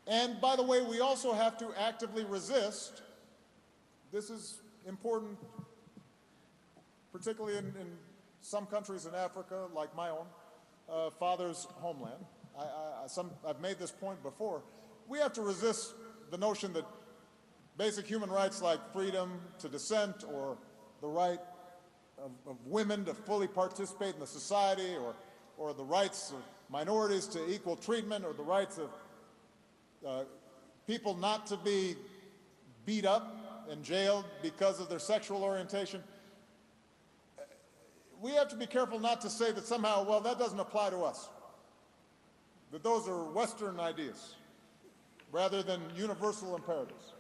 And by the way, we also have to actively resist. This is important, particularly in some countries in Africa, like my own father's homeland. I've made this point before. We have to resist the notion that basic human rights like freedom to dissent or the right of women to fully participate in the society or the rights of minorities to equal treatment or the rights of people not to be beat up and jailed because of their sexual orientation. We have to be careful not to say that somehow, well, that doesn't apply to us, that those are Western ideas rather than universal imperatives.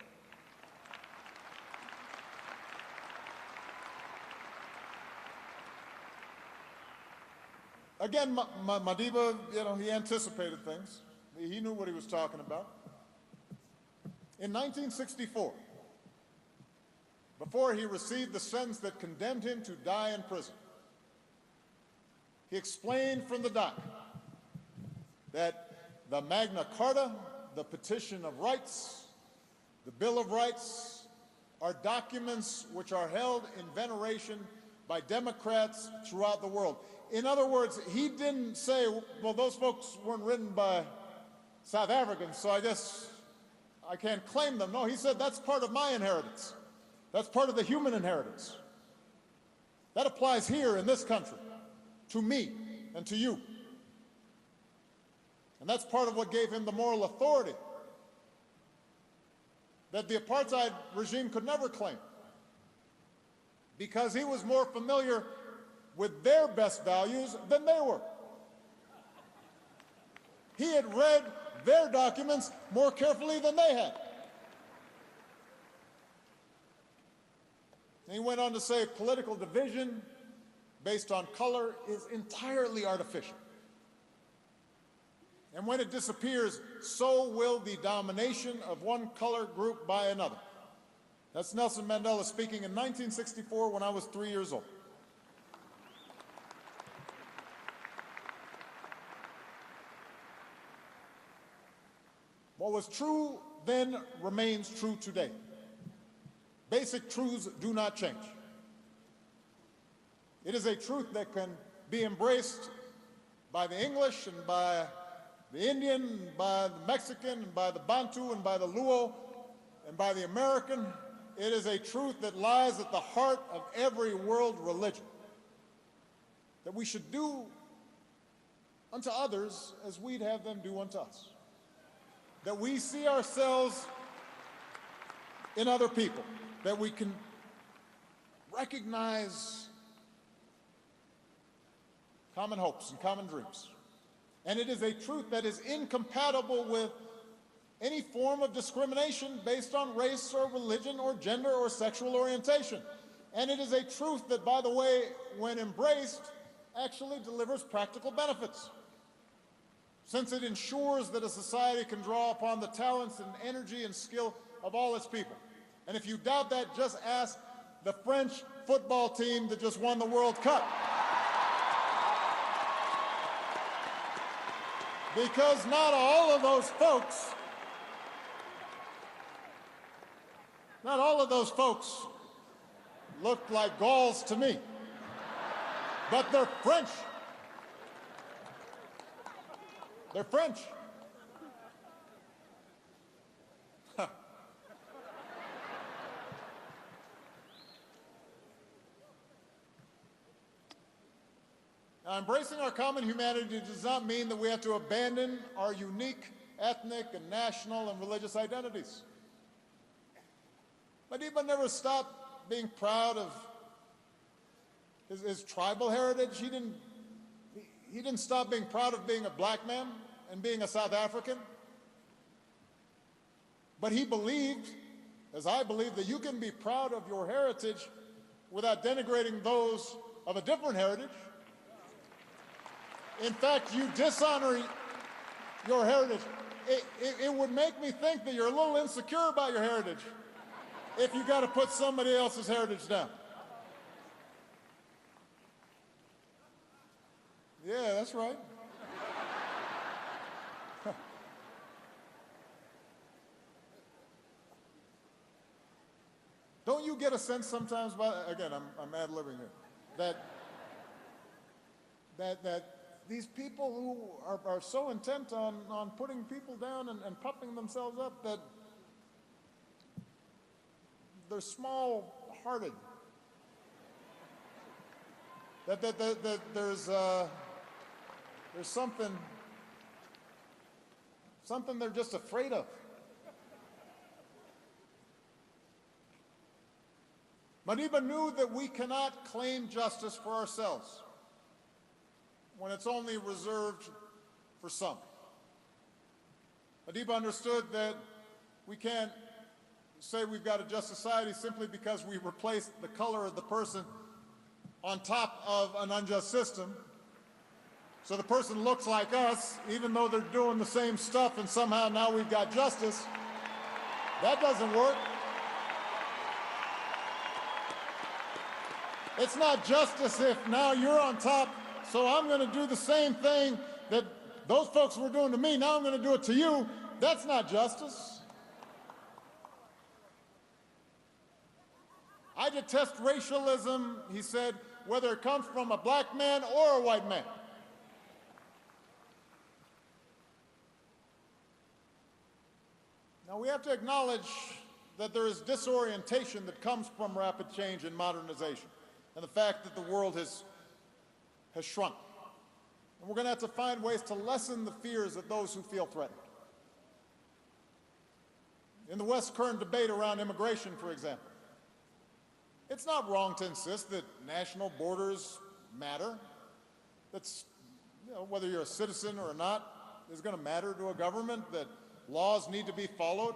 Again, Madiba, he anticipated things. He knew what he was talking about. In 1964, before he received the sentence that condemned him to die in prison, he explained from the dock that the Magna Carta, the Petition of Rights, the Bill of Rights are documents which are held in veneration by Democrats throughout the world. In other words, he didn't say, well, those folks weren't written by South Africans, so I guess I can't claim them. No, he said that's part of my inheritance. That's part of the human inheritance. That applies here in this country, to me and to you. And that's part of what gave him the moral authority that the apartheid regime could never claim, because he was more familiar with their best values than they were. He had read their documents more carefully than they had. And he went on to say political division based on color is entirely artificial. And when it disappears, so will the domination of one color group by another. That's Nelson Mandela speaking in 1964 when I was 3 years old. What was true then remains true today. Basic truths do not change. It is a truth that can be embraced by the English and by the Indian, and by the Mexican, and by the Bantu, and by the Luo, and by the American. It is a truth that lies at the heart of every world religion, that we should do unto others as we'd have them do unto us. That we see ourselves in other people, that we can recognize common hopes and common dreams. And it is a truth that is incompatible with any form of discrimination based on race or religion or gender or sexual orientation. And it is a truth that, by the way, when embraced, actually delivers practical benefits, since it ensures that a society can draw upon the talents and energy and skill of all its people. And if you doubt that, just ask the French football team that just won the World Cup. Because not all of those folks look like Gauls to me, but they're French. They're French. Now, embracing our common humanity does not mean that we have to abandon our unique ethnic and national and religious identities. Madiba never stopped being proud of his tribal heritage. He didn't stop being proud of being a black man and being a South African. But he believed, as I believe, that you can be proud of your heritage without denigrating those of a different heritage. In fact, you dishonor your heritage. It would make me think that you're a little insecure about your heritage if you got to put somebody else's heritage down. Yeah, that's right. Don't you get a sense sometimes, again, I'm ad-libbing here, that these people who are so intent on putting people down and puffing themselves up that they're small-hearted, that there's something they're just afraid of. Madiba knew that we cannot claim justice for ourselves when it's only reserved for some. Madiba understood that we can't say we've got a just society simply because we replace the color of the person on top of an unjust system. So the person looks like us, even though they're doing the same stuff, and somehow now we've got justice. That doesn't work. It's not justice if now you're on top, so I'm going to do the same thing that those folks were doing to me. Now I'm going to do it to you. That's not justice. I detest racialism, he said, whether it comes from a black man or a white man. Now we have to acknowledge that there is disorientation that comes from rapid change and modernization, and the fact that the world has shrunk. And we're going to have to find ways to lessen the fears of those who feel threatened. In the West's current debate around immigration, for example, it's not wrong to insist that national borders matter. That's, whether you're a citizen or not, is going to matter to a government, that laws need to be followed,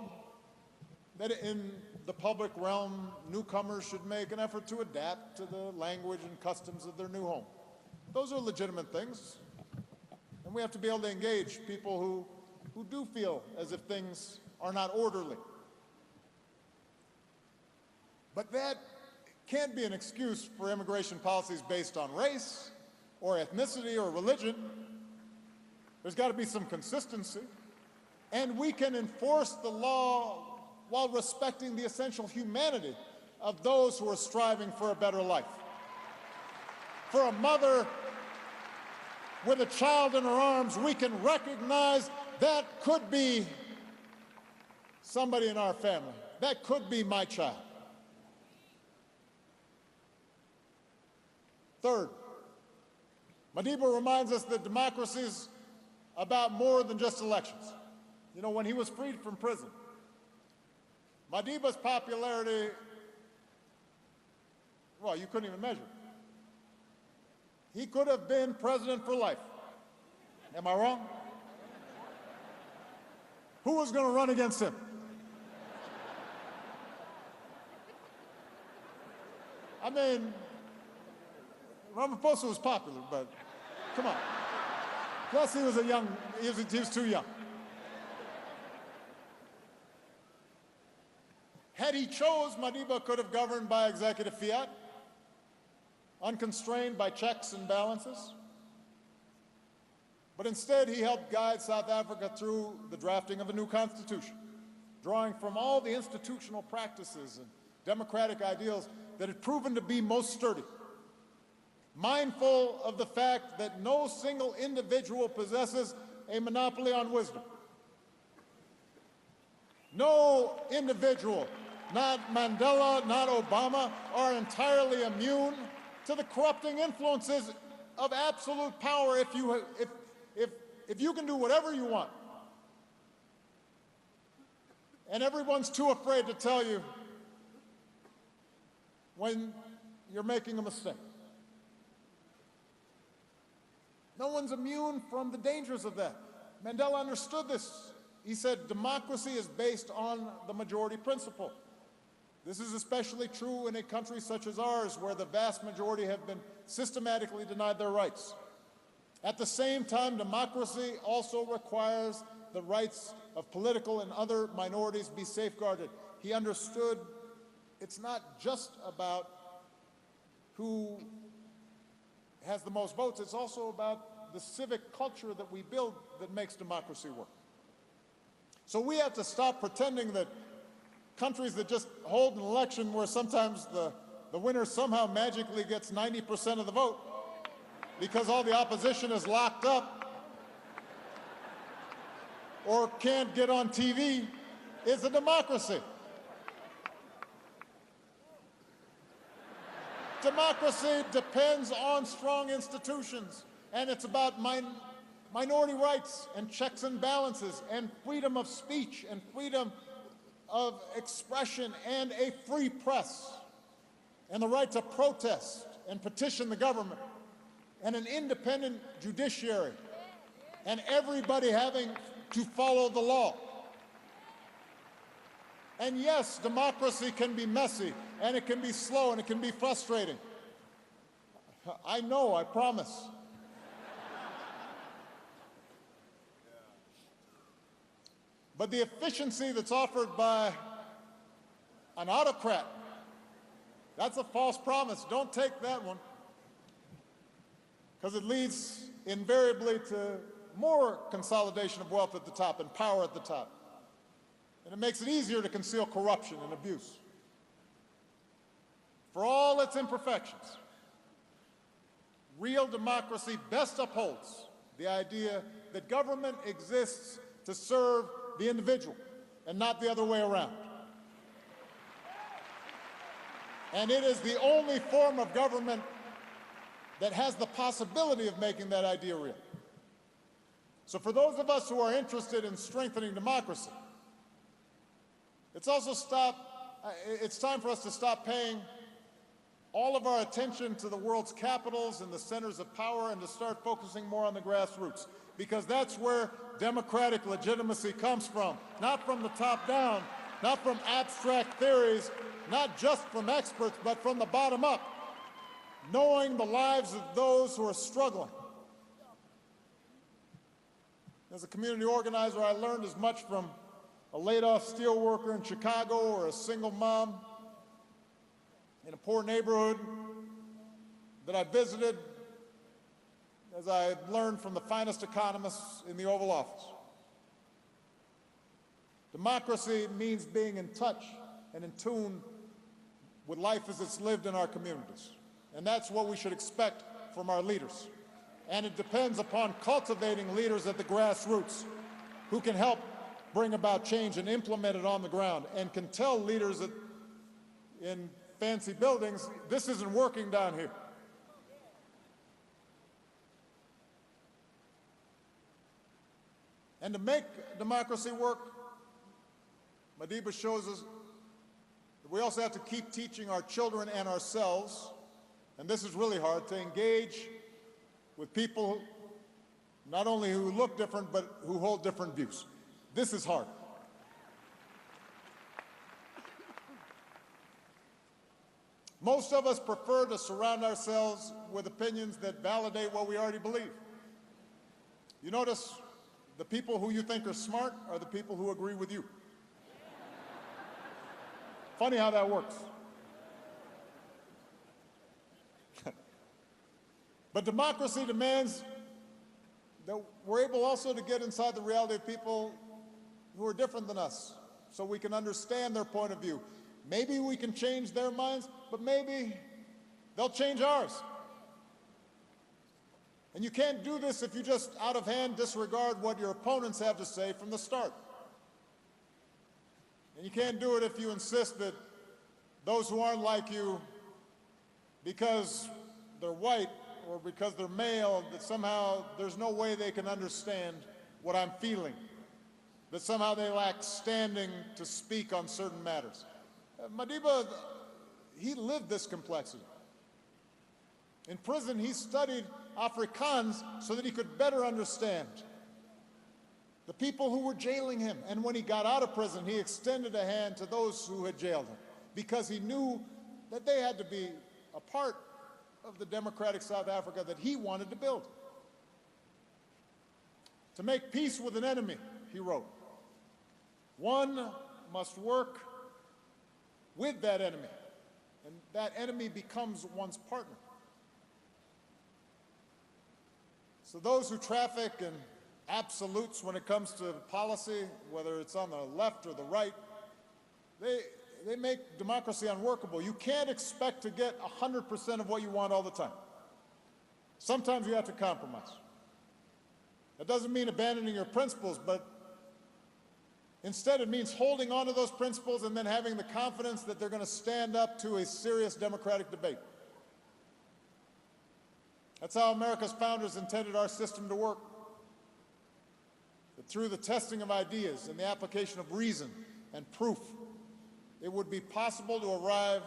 that in the public realm, newcomers should make an effort to adapt to the language and customs of their new home. Those are legitimate things, and we have to be able to engage people who do feel as if things are not orderly. But that can't be an excuse for immigration policies based on race or ethnicity or religion. There's got to be some consistency. And we can enforce the law while respecting the essential humanity of those who are striving for a better life. For a mother with a child in her arms, we can recognize that could be somebody in our family. That could be my child. Third, Madiba reminds us that democracy is about more than just elections. When he was freed from prison, Madiba's popularity, well, you couldn't even measure it. He could have been president for life. Am I wrong? Who was going to run against him? I mean, Ramaphosa was popular, but come on. Plus, he was he was too young. Had he chose, Madiba could have governed by executive fiat, unconstrained by checks and balances. But instead, he helped guide South Africa through the drafting of a new constitution, drawing from all the institutional practices and democratic ideals that had proven to be most sturdy, mindful of the fact that no single individual possesses a monopoly on wisdom. No individual, not Mandela, not Obama, are entirely immune to the corrupting influences of absolute power if you can do whatever you want. And everyone's too afraid to tell you when you're making a mistake. No one's immune from the dangers of that. Mandela understood this. He said democracy is based on the majority principle. This is especially true in a country such as ours, where the vast majority have been systematically denied their rights. At the same time, democracy also requires the rights of political and other minorities be safeguarded. He understood it's not just about who has the most votes, it's also about the civic culture that we build that makes democracy work. So we have to stop pretending that countries that just hold an election where sometimes the winner somehow magically gets 90% of the vote because all the opposition is locked up or can't get on TV, is a democracy. Democracy depends on strong institutions, and it's about minority rights and checks and balances and freedom of speech and freedom of expression and a free press and the right to protest and petition the government and an independent judiciary and everybody having to follow the law. And yes, democracy can be messy, and it can be slow, and it can be frustrating. I know, I promise. But the efficiency that's offered by an autocrat, that's a false promise. Don't take that one, because it leads invariably to more consolidation of wealth at the top and power at the top. And it makes it easier to conceal corruption and abuse. For all its imperfections, real democracy best upholds the idea that government exists to serve the individual and not the other way around. And it is the only form of government that has the possibility of making that idea real. So for those of us who are interested in strengthening democracy, it's time for us to stop paying all of our attention to the world's capitals and the centers of power and to start focusing more on the grassroots, because that's where democratic legitimacy comes from, not from the top down, not from abstract theories, not just from experts, but from the bottom up, knowing the lives of those who are struggling. As a community organizer, I learned as much from a laid-off steel worker in Chicago or a single mom in a poor neighborhood that I visited as I learned from the finest economists in the Oval Office. Democracy means being in touch and in tune with life as it's lived in our communities. And that's what we should expect from our leaders. And it depends upon cultivating leaders at the grassroots who can help bring about change and implement it on the ground, and can tell leaders in fancy buildings, this isn't working down here. And to make democracy work, Madiba shows us that we also have to keep teaching our children and ourselves, and this is really hard, to engage with people not only who look different, but who hold different views. This is hard. Most of us prefer to surround ourselves with opinions that validate what we already believe. You notice the people who you think are smart are the people who agree with you. Funny how that works. But democracy demands that we're able also to get inside the reality of people who are different than us, so we can understand their point of view. Maybe we can change their minds, but maybe they'll change ours. And you can't do this if you just out of hand disregard what your opponents have to say from the start. And you can't do it if you insist that those who aren't like you, because they're white or because they're male, that somehow there's no way they can understand what I'm feeling, that somehow they lack standing to speak on certain matters. Madiba, he lived this complexity. In prison, he studied Afrikaans so that he could better understand the people who were jailing him. And when he got out of prison, he extended a hand to those who had jailed him, because he knew that they had to be a part of the democratic South Africa that he wanted to build. To make peace with an enemy, he wrote, one must work with that enemy, and that enemy becomes one's partner. So those who traffic in absolutes when it comes to policy, whether it's on the left or the right, they make democracy unworkable. You can't expect to get 100% of what you want all the time. Sometimes you have to compromise. That doesn't mean abandoning your principles, but instead it means holding on to those principles and then having the confidence that they're going to stand up to a serious democratic debate. That's how America's founders intended our system to work. That through the testing of ideas and the application of reason and proof, it would be possible to arrive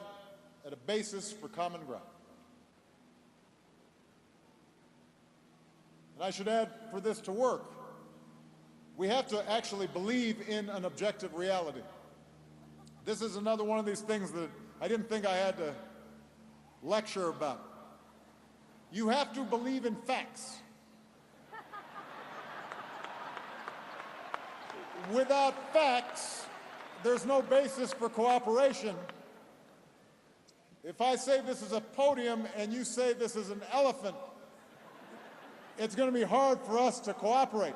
at a basis for common ground. And I should add, for this to work, we have to actually believe in an objective reality. This is another one of these things that I didn't think I had to lecture about. You have to believe in facts. Without facts, there's no basis for cooperation. If I say this is a podium and you say this is an elephant, it's going to be hard for us to cooperate.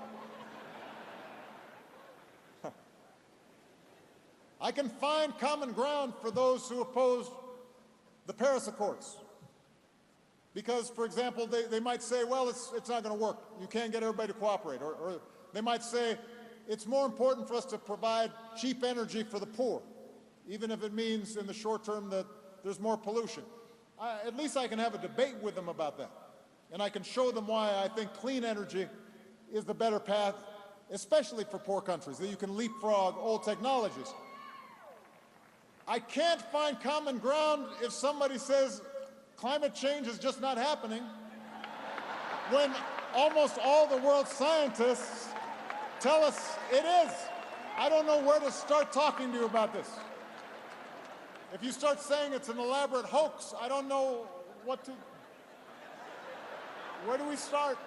I can find common ground for those who oppose the Paris Accords. Because, for example, they might say, well, it's not going to work. You can't get everybody to cooperate. Or they might say, it's more important for us to provide cheap energy for the poor, even if it means in the short term that there's more pollution. At least I can have a debate with them about that. And I can show them why I think clean energy is the better path, especially for poor countries, that you can leapfrog old technologies. I can't find common ground if somebody says climate change is just not happening, when almost all the world's scientists tell us it is. I don't know where to start talking to you about this. If you start saying it's an elaborate hoax, I don't know what to... Where do we start?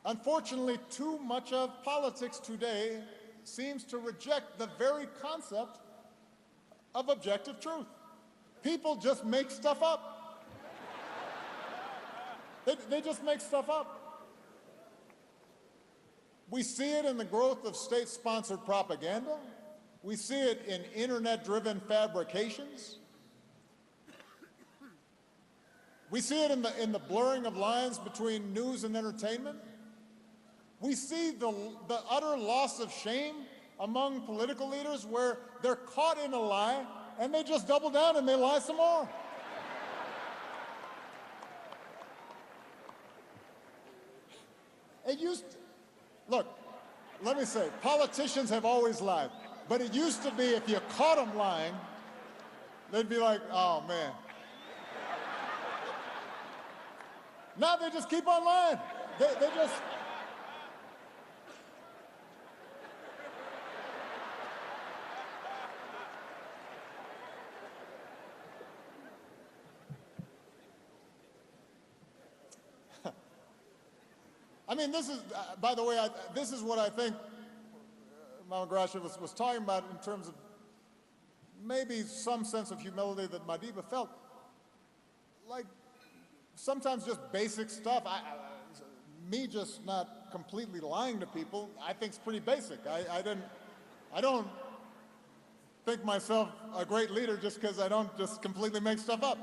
Unfortunately, too much of politics today seems to reject the very concept of objective truth. People just make stuff up. They just make stuff up. We see it in the growth of state-sponsored propaganda. We see it in internet-driven fabrications. We see it in the blurring of lines between news and entertainment. We see the utter loss of shame among political leaders where they're caught in a lie and they just double down and they lie some more. It used to, look, let me say, politicians have always lied, but it used to be if you caught them lying, they'd be like, oh man. Now they just keep on lying. They just... I mean, this is, by the way, this is what I think Mama Gracia was talking about in terms of maybe some sense of humility that Madiba felt. Like, sometimes just basic stuff. Me just not completely lying to people, I think is pretty basic. I don't think myself a great leader just because I don't just completely make stuff up.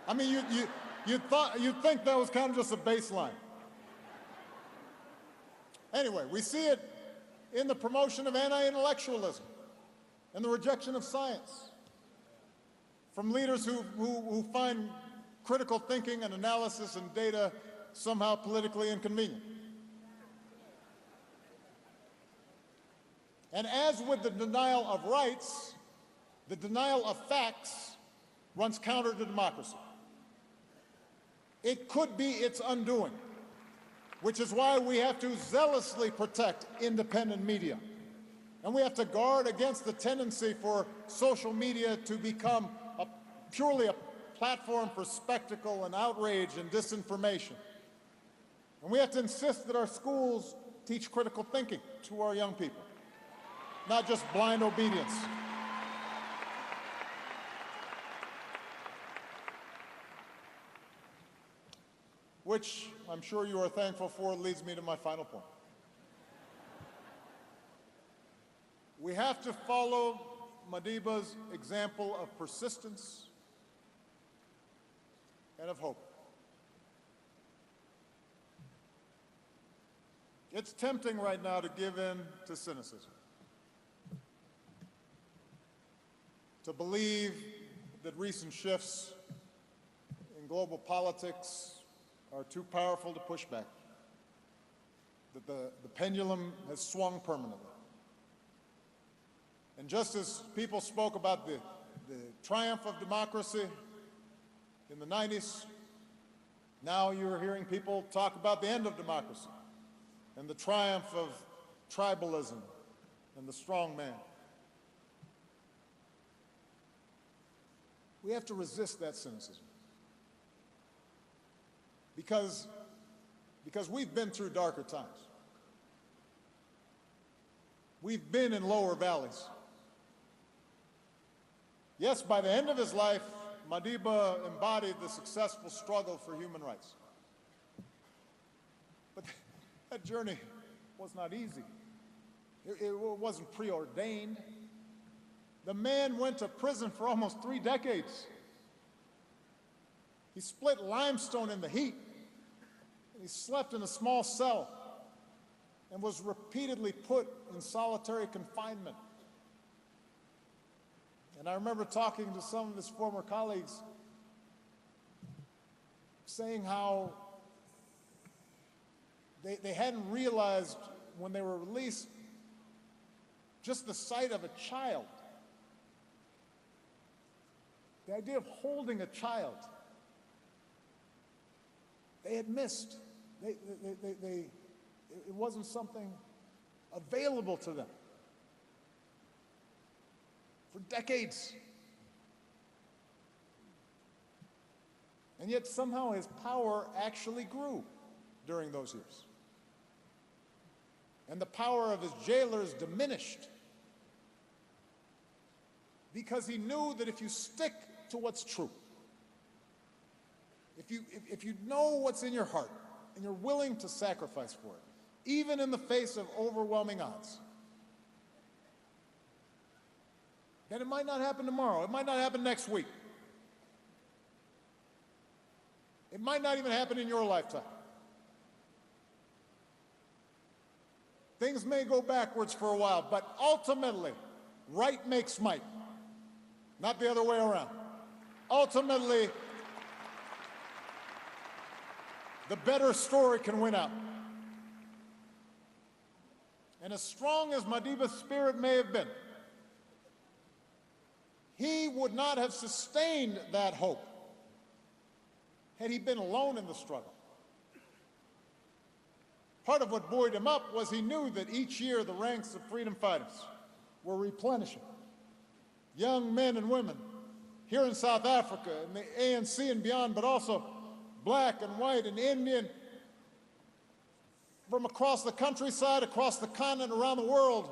I mean, you'd think that was kind of just a baseline. Anyway, we see it in the promotion of anti-intellectualism and the rejection of science from leaders who find critical thinking and analysis and data somehow politically inconvenient. And as with the denial of rights, the denial of facts runs counter to democracy. It could be its undoing, which is why we have to zealously protect independent media. And we have to guard against the tendency for social media to become purely a platform for spectacle and outrage and disinformation. And we have to insist that our schools teach critical thinking to our young people, not just blind obedience. which I'm sure you are thankful for, leads me to my final point. We have to follow Madiba's example of persistence and of hope. It's tempting right now to give in to cynicism, to believe that recent shifts in global politics are too powerful to push back, that the pendulum has swung permanently. And just as people spoke about the triumph of democracy in the 90s, now you're hearing people talk about the end of democracy and the triumph of tribalism and the strong man. We have to resist that cynicism because we've been through darker times. We've been in lower valleys. Yes, by the end of his life, Madiba embodied the successful struggle for human rights. But that journey was not easy. It wasn't preordained. The man went to prison for almost 3 decades. He split limestone in the heat. He slept in a small cell and was repeatedly put in solitary confinement. And I remember talking to some of his former colleagues saying how they hadn't realized when they were released just the sight of a child, the idea of holding a child, they had missed. It wasn't something available to them for decades. And yet somehow his power actually grew during those years. And the power of his jailers diminished because he knew that if you stick to what's true, if you know what's in your heart and you're willing to sacrifice for it, even in the face of overwhelming odds, then it might not happen tomorrow. It might not happen next week. It might not even happen in your lifetime. Things may go backwards for a while, but ultimately, right makes might, not the other way around. Ultimately, the better story can win out. And as strong as Madiba's spirit may have been, he would not have sustained that hope had he been alone in the struggle. Part of what buoyed him up was he knew that each year the ranks of freedom fighters were replenishing. Young men and women here in South Africa, in the ANC and beyond, but also black and white and Indian, from across the countryside, across the continent, around the world,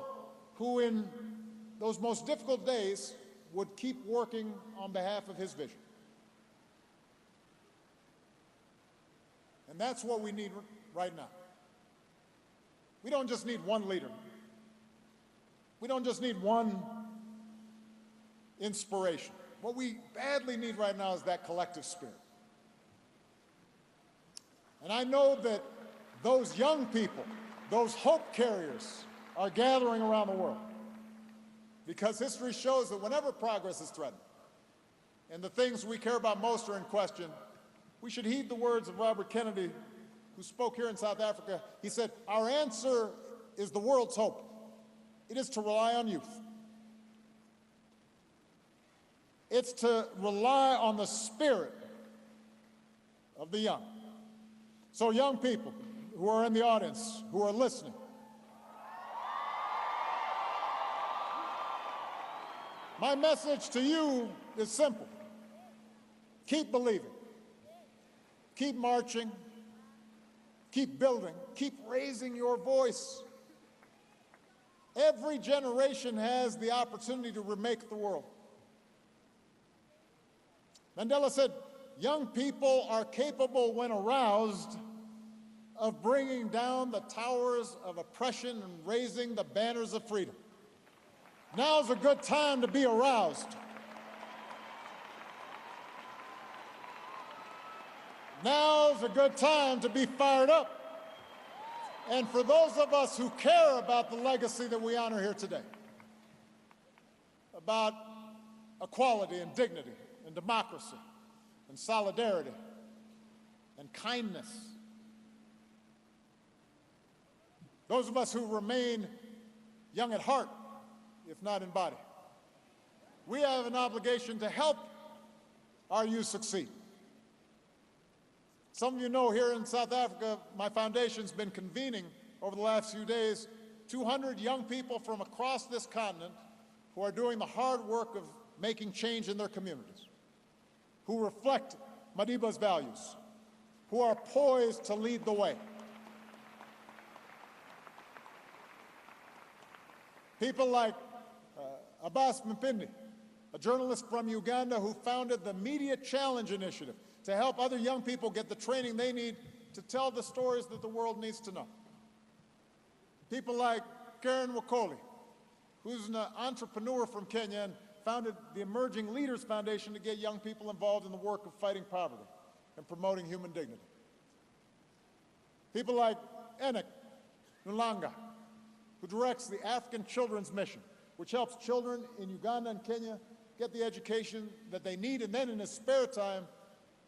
who in those most difficult days would keep working on behalf of his vision. And that's what we need right now. We don't just need one leader. We don't just need one inspiration. What we badly need right now is that collective spirit. And I know that those young people, those hope carriers, are gathering around the world. Because history shows that whenever progress is threatened and the things we care about most are in question, we should heed the words of Robert Kennedy, who spoke here in South Africa. He said, "Our answer is the world's hope. It is to rely on youth. It's to rely on the spirit of the young." So young people who are in the audience, who are listening, my message to you is simple. Keep believing. Keep marching. Keep building. Keep raising your voice. Every generation has the opportunity to remake the world. Mandela said, young people are capable, when aroused, of bringing down the towers of oppression and raising the banners of freedom. Now's a good time to be aroused. Now's a good time to be fired up. And for those of us who care about the legacy that we honor here today, about equality and dignity and democracy and solidarity and kindness, those of us who remain young at heart, if not in body, we have an obligation to help our youth succeed. Some of you know here in South Africa, my foundation's been convening over the last few days 200 young people from across this continent who are doing the hard work of making change in their communities, who reflect Madiba's values, who are poised to lead the way. People like Abbas Mpindi, a journalist from Uganda who founded the Media Challenge Initiative to help other young people get the training they need to tell the stories that the world needs to know. People like Karen Wakoli, who's an entrepreneur from Kenya and founded the Emerging Leaders Foundation to get young people involved in the work of fighting poverty and promoting human dignity. People like Enoch Nulanga, who directs the African Children's Mission, which helps children in Uganda and Kenya get the education that they need, and then in his spare time,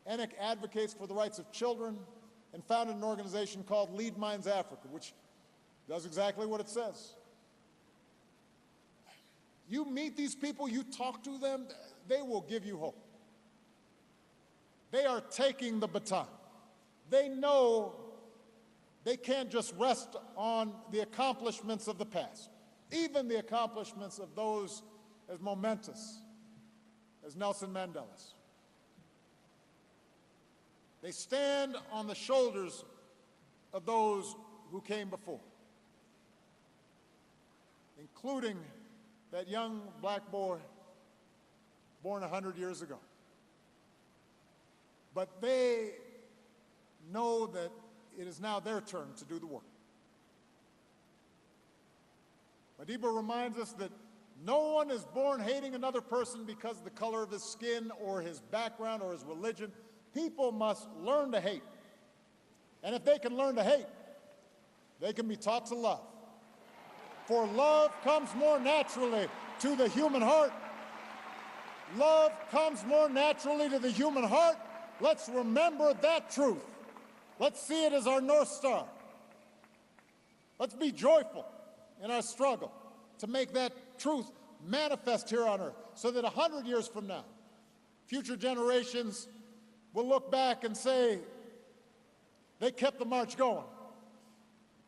Enoch advocates for the rights of children and founded an organization called Lead Minds Africa, which does exactly what it says. You meet these people, you talk to them, they will give you hope. They are taking the baton. They know they can't just rest on the accomplishments of the past, even the accomplishments of those as momentous as Nelson Mandela's. They stand on the shoulders of those who came before, including that young black boy born 100 years ago. But they know that it is now their turn to do the work. Madiba reminds us that no one is born hating another person because of the color of his skin or his background or his religion. People must learn to hate. And if they can learn to hate, they can be taught to love. For love comes more naturally to the human heart. Love comes more naturally to the human heart. Let's remember that truth. Let's see it as our North Star. Let's be joyful in our struggle to make that truth manifest here on earth, so that 100 years from now, future generations will look back and say, they kept the march going.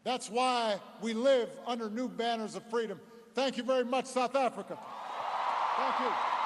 That's why we live under new banners of freedom. Thank you very much, South Africa. Thank you.